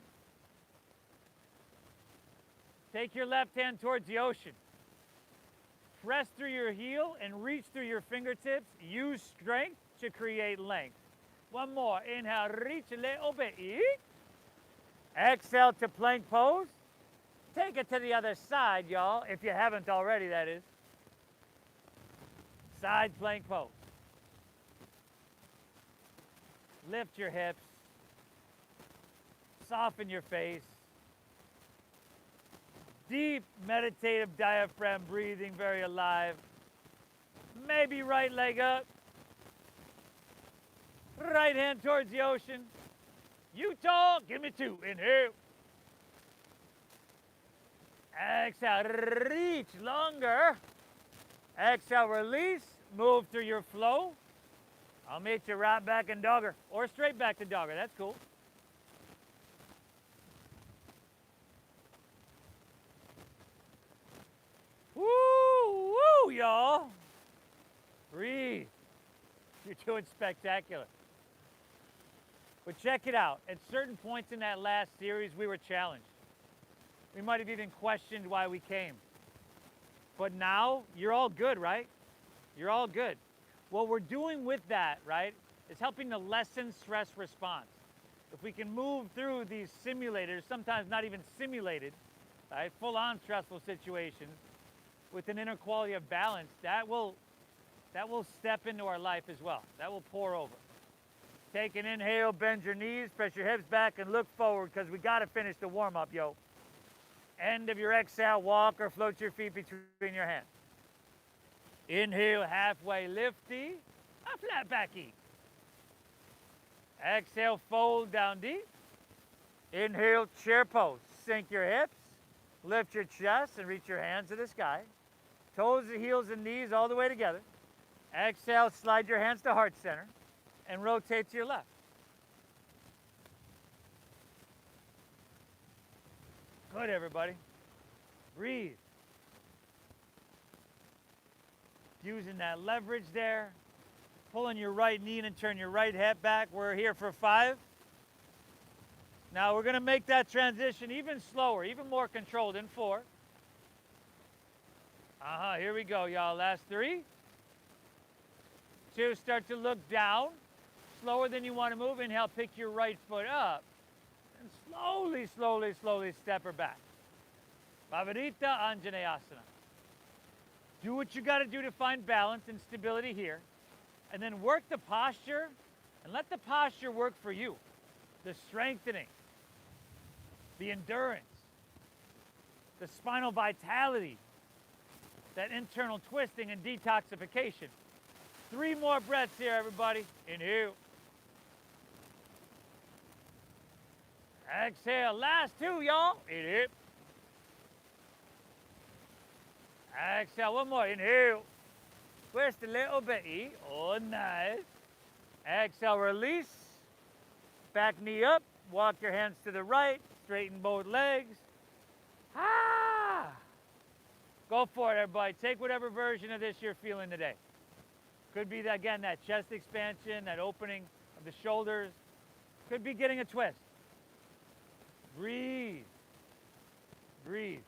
Take your left hand towards the ocean. Press through your heel and reach through your fingertips. Use strength to create length. 1 more. Inhale, reach a little bit. Exhale to plank pose. Take it to the other side, y'all, if you haven't already, that is. Side plank pose. Lift your hips. Soften your face. Deep meditative diaphragm breathing, very alive. Maybe right leg up. Right hand towards the ocean. Utah, give me 2. Inhale. Exhale, reach longer. Exhale, release. Move through your flow. I'll meet you right back in dogger or straight back to dogger. That's cool. Woo, woo, y'all. Breathe. You're doing spectacular. But check it out. At certain points in that last series, we were challenged. We might have even questioned why we came. But now, you're all good, right? You're all good. What we're doing with that, right, is helping to lessen stress response. If we can move through these simulators, sometimes not even simulated, right, full-on stressful situations, with an inner quality of balance, that will step into our life as well. That will pour over. Take an inhale, bend your knees, press your hips back, and look forward, because we got to finish the warm-up, yo. End of your exhale, walk or float your feet between your hands. Inhale, halfway lifty, a flat backy. Exhale, fold down deep. Inhale, chair pose. Sink your hips, lift your chest, and reach your hands to the sky. Toes, the heels, and knees all the way together. Exhale, slide your hands to heart center, and rotate to your left. Good, everybody. Breathe. Using that leverage there. Pulling your right knee in and turn your right hip back. We're here for 5. Now we're going to make that transition even slower, even more controlled in 4. Here we go, y'all. Last 3. 2, start to look down. slower than you want to move, inhale, pick your right foot up. And slowly, slowly, slowly step her back. Pavarita Anjaneyasana. Do what you got to do to find balance and stability here. And then work the posture and let the posture work for you. The strengthening, the endurance, the spinal vitality, that internal twisting and detoxification. 3 more breaths here, everybody. Inhale. Exhale. Last 2, y'all. Inhale. Exhale. One more. Inhale. Twist a little bit. Oh, nice. Exhale. Release. Back knee up. Walk your hands to the right. Straighten both legs. Ah! Go for it, everybody. Take whatever version of this you're feeling today. Could be, again, that chest expansion, that opening of the shoulders. Could be getting a twist. Breathe. Breathe.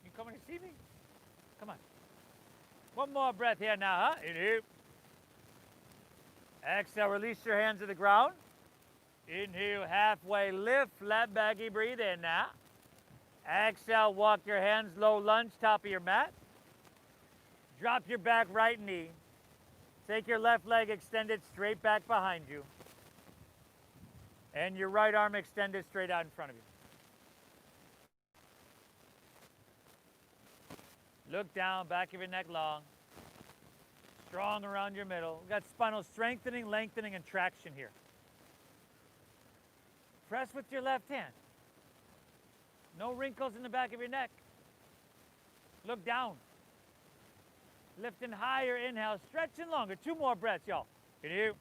You coming to see me? Come on. One more breath here now, huh? Inhale. Exhale, release your hands to the ground. Inhale, halfway lift, flat baggy, breathe in now. Exhale, walk your hands, low lunge, top of your mat. Drop your back right knee. Take your left leg extended straight back behind you. And your right arm extended straight out in front of you. Look down, back of your neck long. Strong around your middle. We've got spinal strengthening, lengthening, and traction here. Press with your left hand. No wrinkles in the back of your neck. Look down. Lifting higher, inhale, stretching longer. 2 more breaths, y'all. Inhale.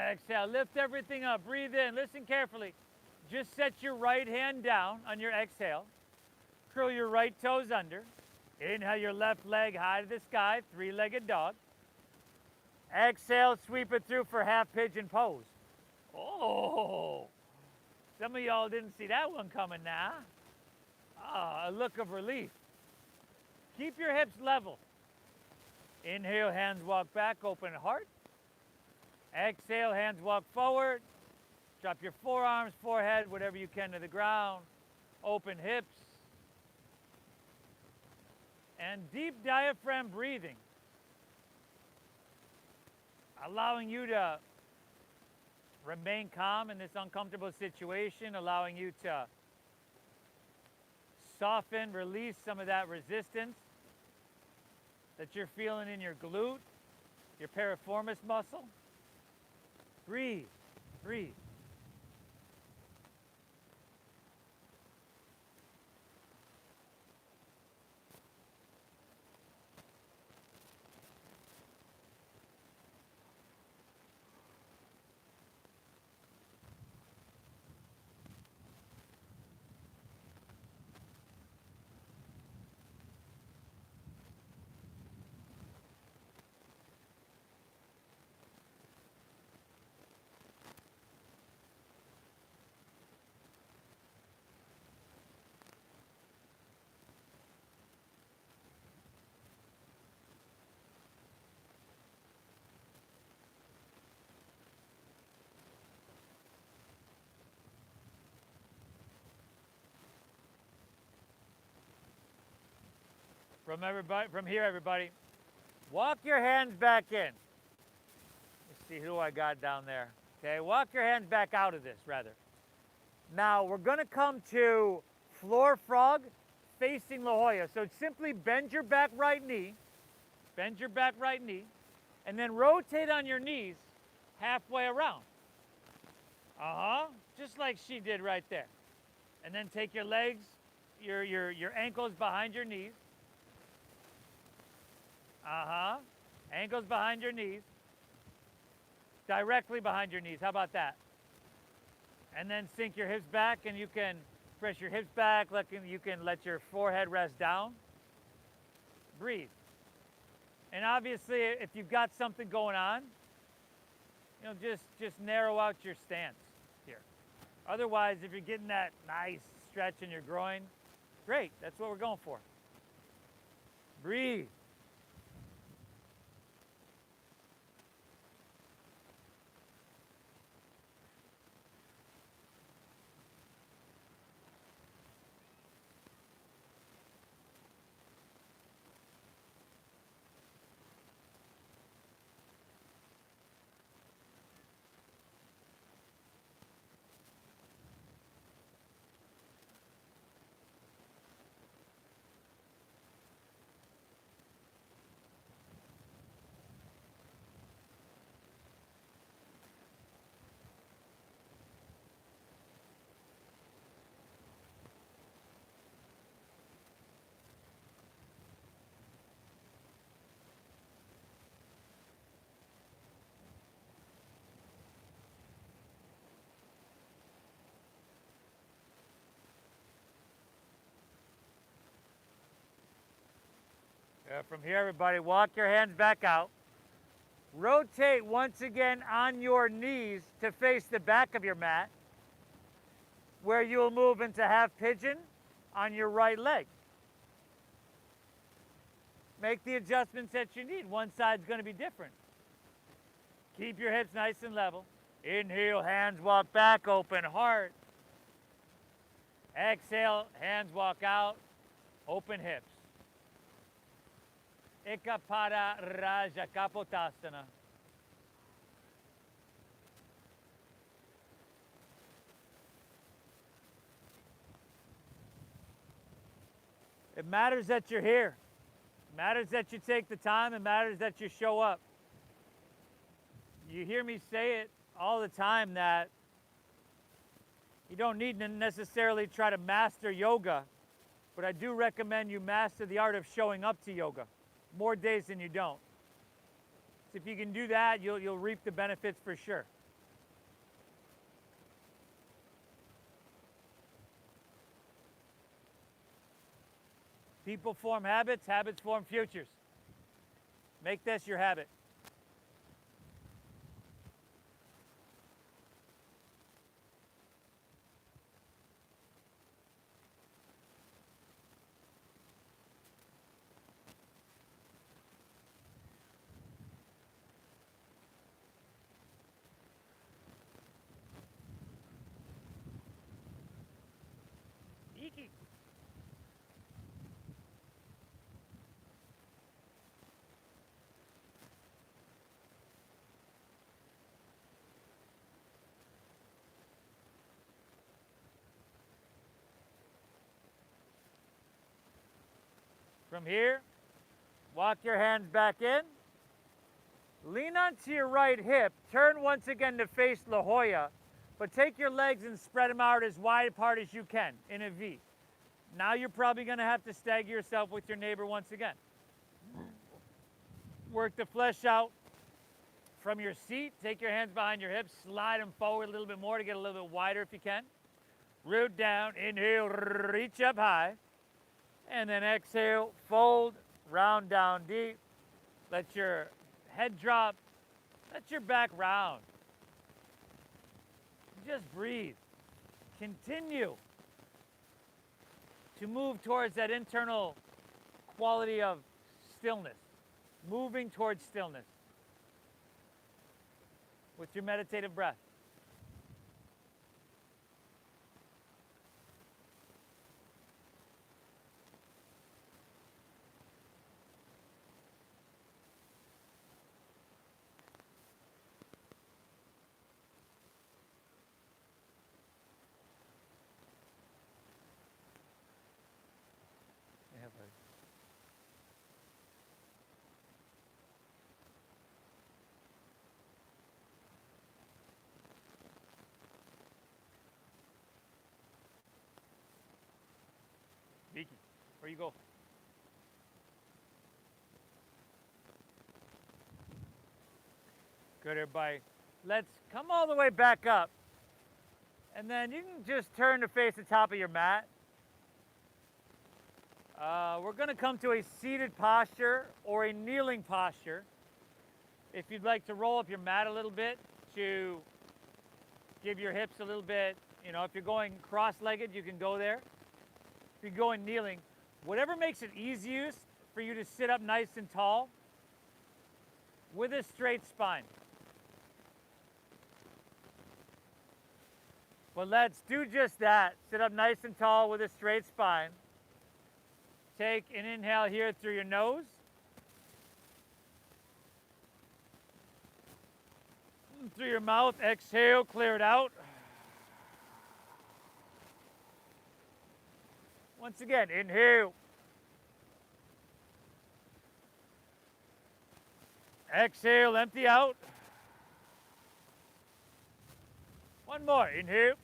Exhale, lift everything up. Breathe in, listen carefully. Just set your right hand down on your exhale. Curl your right toes under. Inhale your left leg high to the sky, 3-legged dog. Exhale, sweep it through for half pigeon pose. Oh, some of y'all didn't see that one coming now. Ah, a look of relief. Keep your hips level. Inhale, hands walk back, open heart. Exhale, hands walk forward. Drop your forearms, forehead, whatever you can to the ground. Open hips. And deep diaphragm breathing. Allowing you to remain calm in this uncomfortable situation, allowing you to soften, release some of that resistance that you're feeling in your glute, your piriformis muscle. Breathe, breathe. From here, everybody, walk your hands back in. Let's see who I got down there. Okay, walk your hands back out of this, rather. Now, we're going to come to floor frog facing La Jolla. So simply bend your back right knee. Bend your back right knee. And then rotate on your knees halfway around. Just like she did right there. And then take your legs, your ankles behind your knees. Ankles behind your knees. Directly behind your knees. How about that? And then sink your hips back, and you can press your hips back. You can let your forehead rest down. Breathe. And obviously, if you've got something going on, just narrow out your stance here. Otherwise, if you're getting that nice stretch in your groin, great. That's what we're going for. Breathe. From here, everybody, walk your hands back out. Rotate once again on your knees to face the back of your mat, where you'll move into half pigeon on your right leg. Make the adjustments that you need. One side's going to be different. Keep your hips nice and level. Inhale, hands walk back, open heart. Exhale, hands walk out, open hips. Ekapada Raja Kapotasana. It matters that you're here. It matters that you take the time. It matters that you show up. You hear me say it all the time that you don't need to necessarily try to master yoga, but I do recommend you master the art of showing up to yoga. More days than you don't. So if you can do that, you'll reap the benefits for sure. People form habits, habits form futures. Make this your habit. From here, walk your hands back in. Lean onto your right hip. Turn once again to face La Jolla, but take your legs and spread them out as wide apart as you can in a V. Now you're probably going to have to stagger yourself with your neighbor once again. Work the flesh out from your seat. Take your hands behind your hips. Slide them forward a little bit more to get a little bit wider if you can. Root down. Inhale, reach up high. And then exhale, fold, round down deep. Let your head drop. Let your back round. Just breathe. Continue to move towards that internal quality of stillness. Moving towards stillness with your meditative breath. Vicky, where you go? Good, everybody. Let's come all the way back up. And then you can just turn to face the top of your mat. We're going to come to a seated posture or a kneeling posture. If you'd like to roll up your mat a little bit to give your hips a little bit, you know, if you're going cross-legged, you can go there. If you're going kneeling, whatever makes it easiest for you to sit up nice and tall with a straight spine. But let's do just that. Sit up nice and tall with a straight spine. Take an inhale here through your nose. Through your mouth, exhale, clear it out. Once again, inhale. Exhale, empty out. One more, inhale.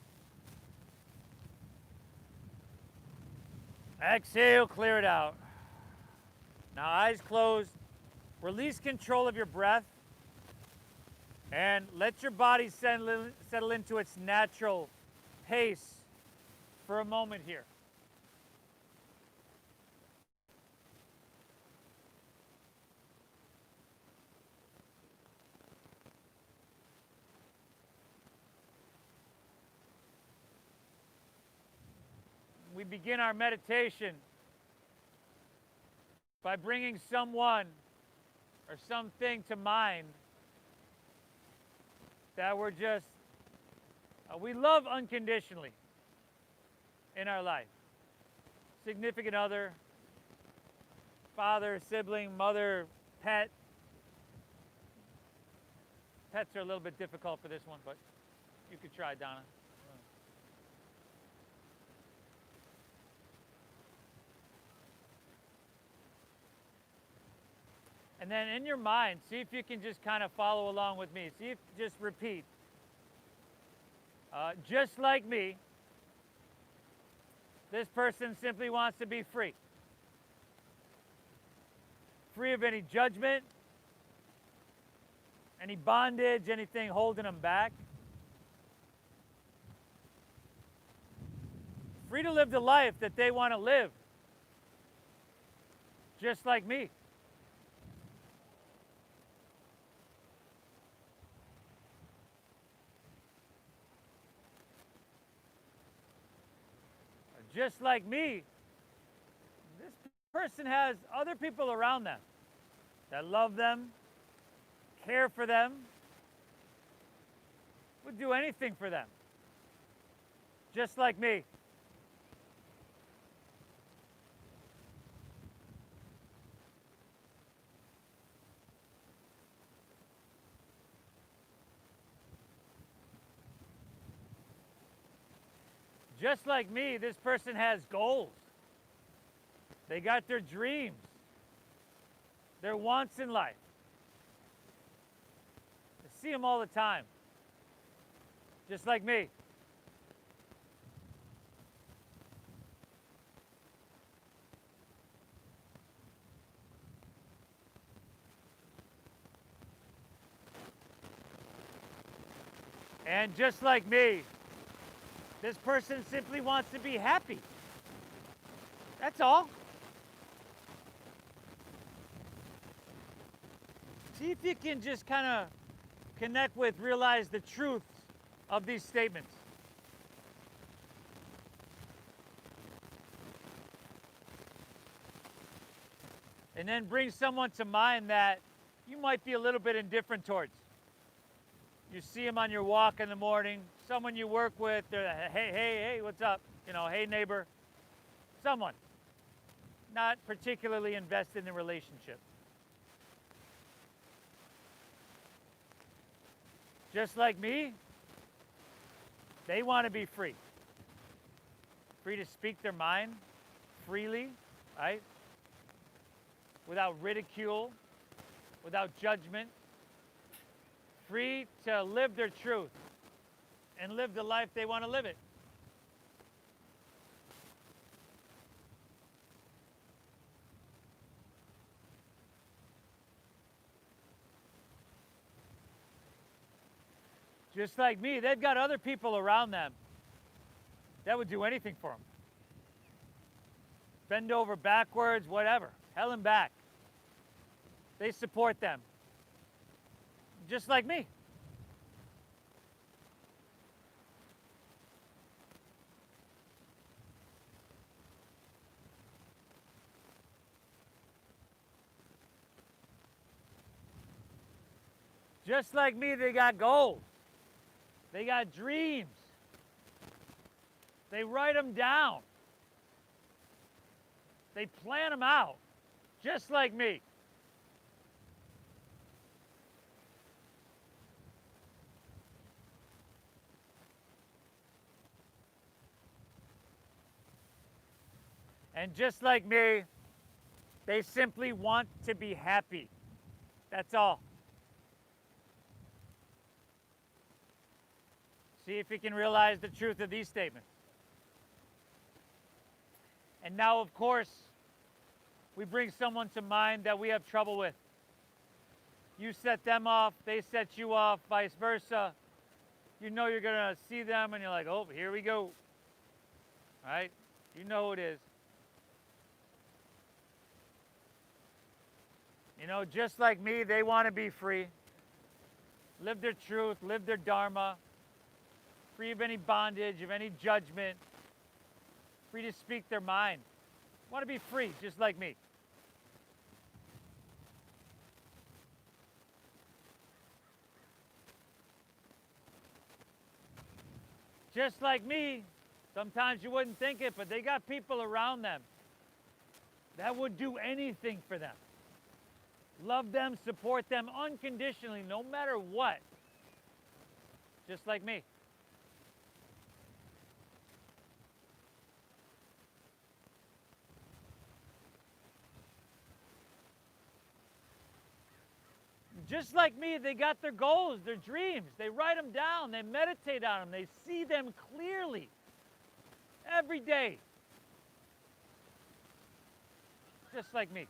Exhale, clear it out. Now eyes closed. Release control of your breath and let your body settle into its natural pace for a moment here. We begin our meditation by bringing someone or something to mind that we love unconditionally in our life. Significant other, father, sibling, mother, pet. Pets are a little bit difficult for this one, but you could try, Donna. And then in your mind, see if you can just kind of follow along with me. See if just repeat. Just like me, this person simply wants to be free. Free of any judgment, any bondage, anything holding them back. Free to live the life that they want to live. Just like me. Just like me, this person has other people around them that love them, care for them, would do anything for them. Just like me. Just like me, this person has goals. They got their dreams, their wants in life. I see them all the time. Just like me. And just like me, this person simply wants to be happy. That's all. See if you can just kind of connect with, realize the truth of these statements. And then bring someone to mind that you might be a little bit indifferent towards. You see them on your walk in the morning, someone you work with, they're, hey, what's up? You know, hey, neighbor. Someone. Not particularly invested in the relationship. Just like me, they want to be free. Free to speak their mind freely, right? Without ridicule, without judgment. Free to live their truth and live the life they want to live it. Just like me, they've got other people around them that would do anything for them. Bend over backwards, whatever. Hell and back. They support them. Just like me. Just like me, they got goals. They got dreams. They write them down. They plan them out, just like me. And just like me, they simply want to be happy. That's all. See if you can realize the truth of these statements. And now, of course, we bring someone to mind that we have trouble with. You set them off, they set you off, vice versa. You know you're going to see them and you're like, oh, here we go. All right? You know who it is. You know, just like me, they want to be free. Live their truth, live their dharma. Free of any bondage, of any judgment. Free to speak their mind. Want to be free, just like me. Just like me, sometimes you wouldn't think it, but they got people around them that would do anything for them. Love them, support them unconditionally, no matter what. Just like me. Just like me, they got their goals, their dreams. They write them down. They meditate on them. They see them clearly every day. Just like me.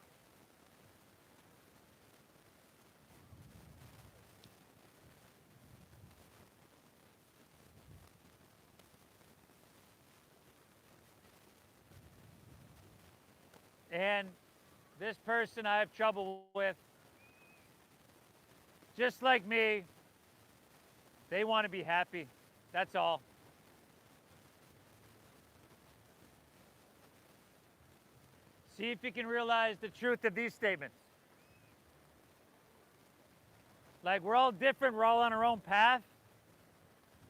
And this person I have trouble with, just like me, they want to be happy. That's all. See if you can realize the truth of these statements. Like, we're all different, we're all on our own path,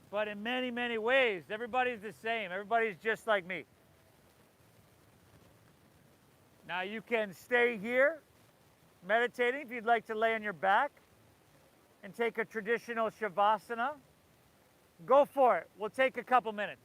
but in many, many ways, everybody's the same. Everybody's just like me. Now, you can stay here meditating if you'd like to lay on your back and take a traditional Savasana. Go for it. We'll take a couple minutes.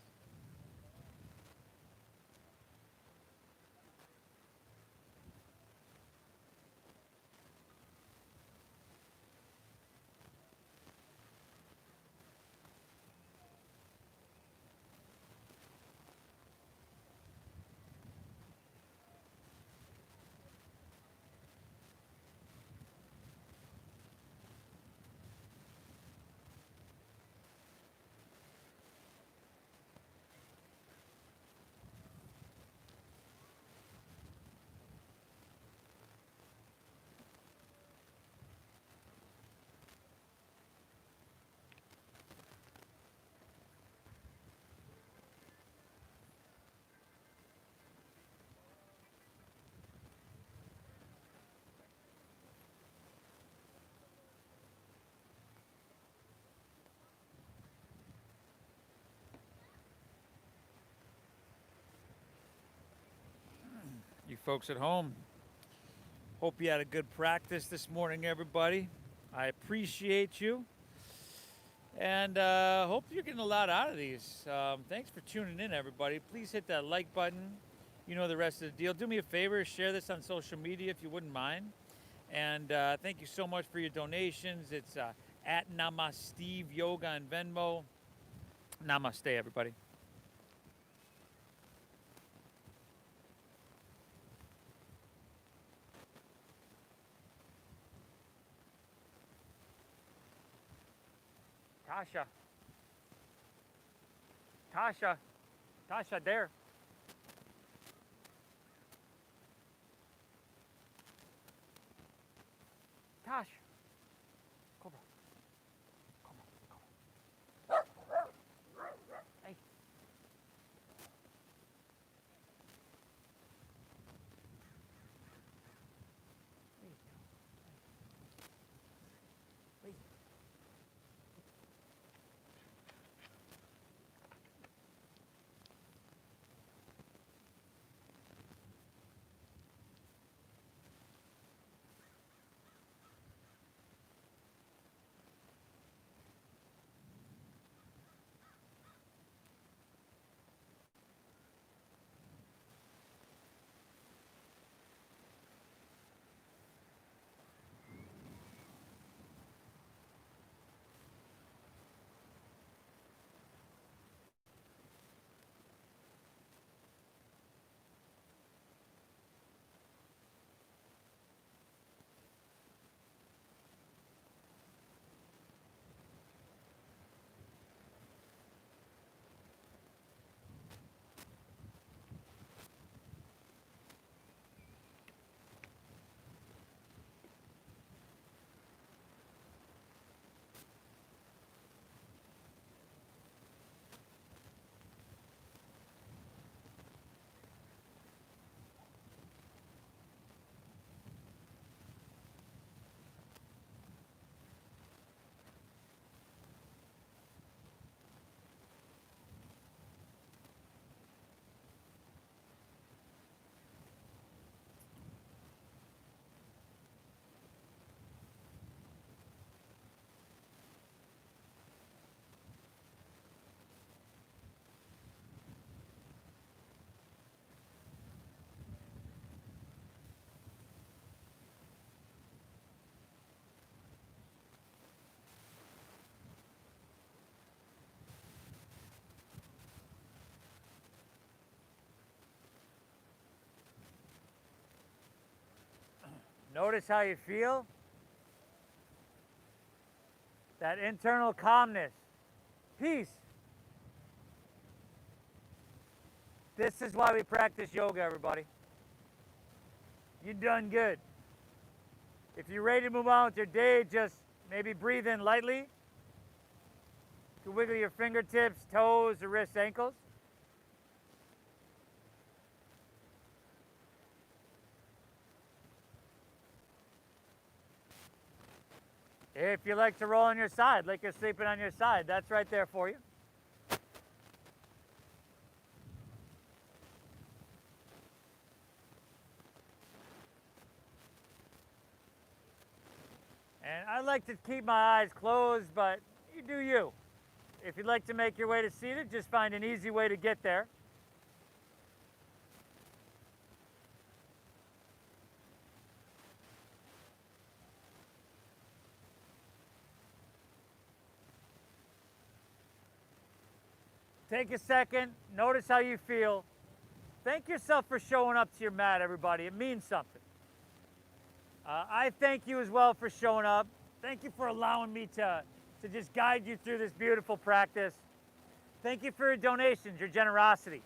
You folks at home, hope you had a good practice this morning, everybody. I appreciate you, and hope you're getting a lot out of these. Thanks for tuning in, everybody. Please hit that like button. You know the rest of the deal. Do me a favor, share this on social media if you wouldn't mind. And thank you so much for your donations. It's at Namasteve Yoga and Venmo. Namaste, everybody. Tasha. Tasha. Tasha, there. Tosh. Cobra. Cobra. Cobra. Hey. Wait. Notice how you feel. That internal calmness, peace. This is why we practice yoga, everybody. You've done good. If you're ready to move on with your day, just maybe breathe in lightly. You can wiggle your fingertips, toes, the wrists, ankles. If you like to roll on your side, like you're sleeping on your side, that's right there for you. And I like to keep my eyes closed, but you do you. If you'd like to make your way to seated, just find an easy way to get there. Take a second, notice how you feel. Thank yourself for showing up to your mat, everybody. It means something. I thank you as well for showing up. Thank you for allowing me to just guide you through this beautiful practice. Thank you for your donations, your generosity.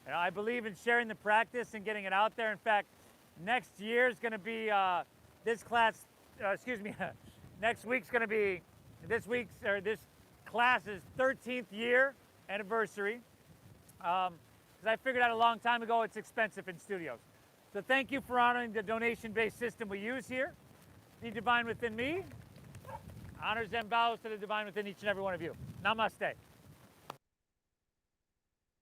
And I believe in sharing the practice and getting it out there. In fact, next year is going to be this class's 13th year anniversary. Because I figured out a long time ago it's expensive in studios. So thank you for honoring the donation-based system we use here. The divine within me honors and bows to the divine within each and every one of you. Namaste.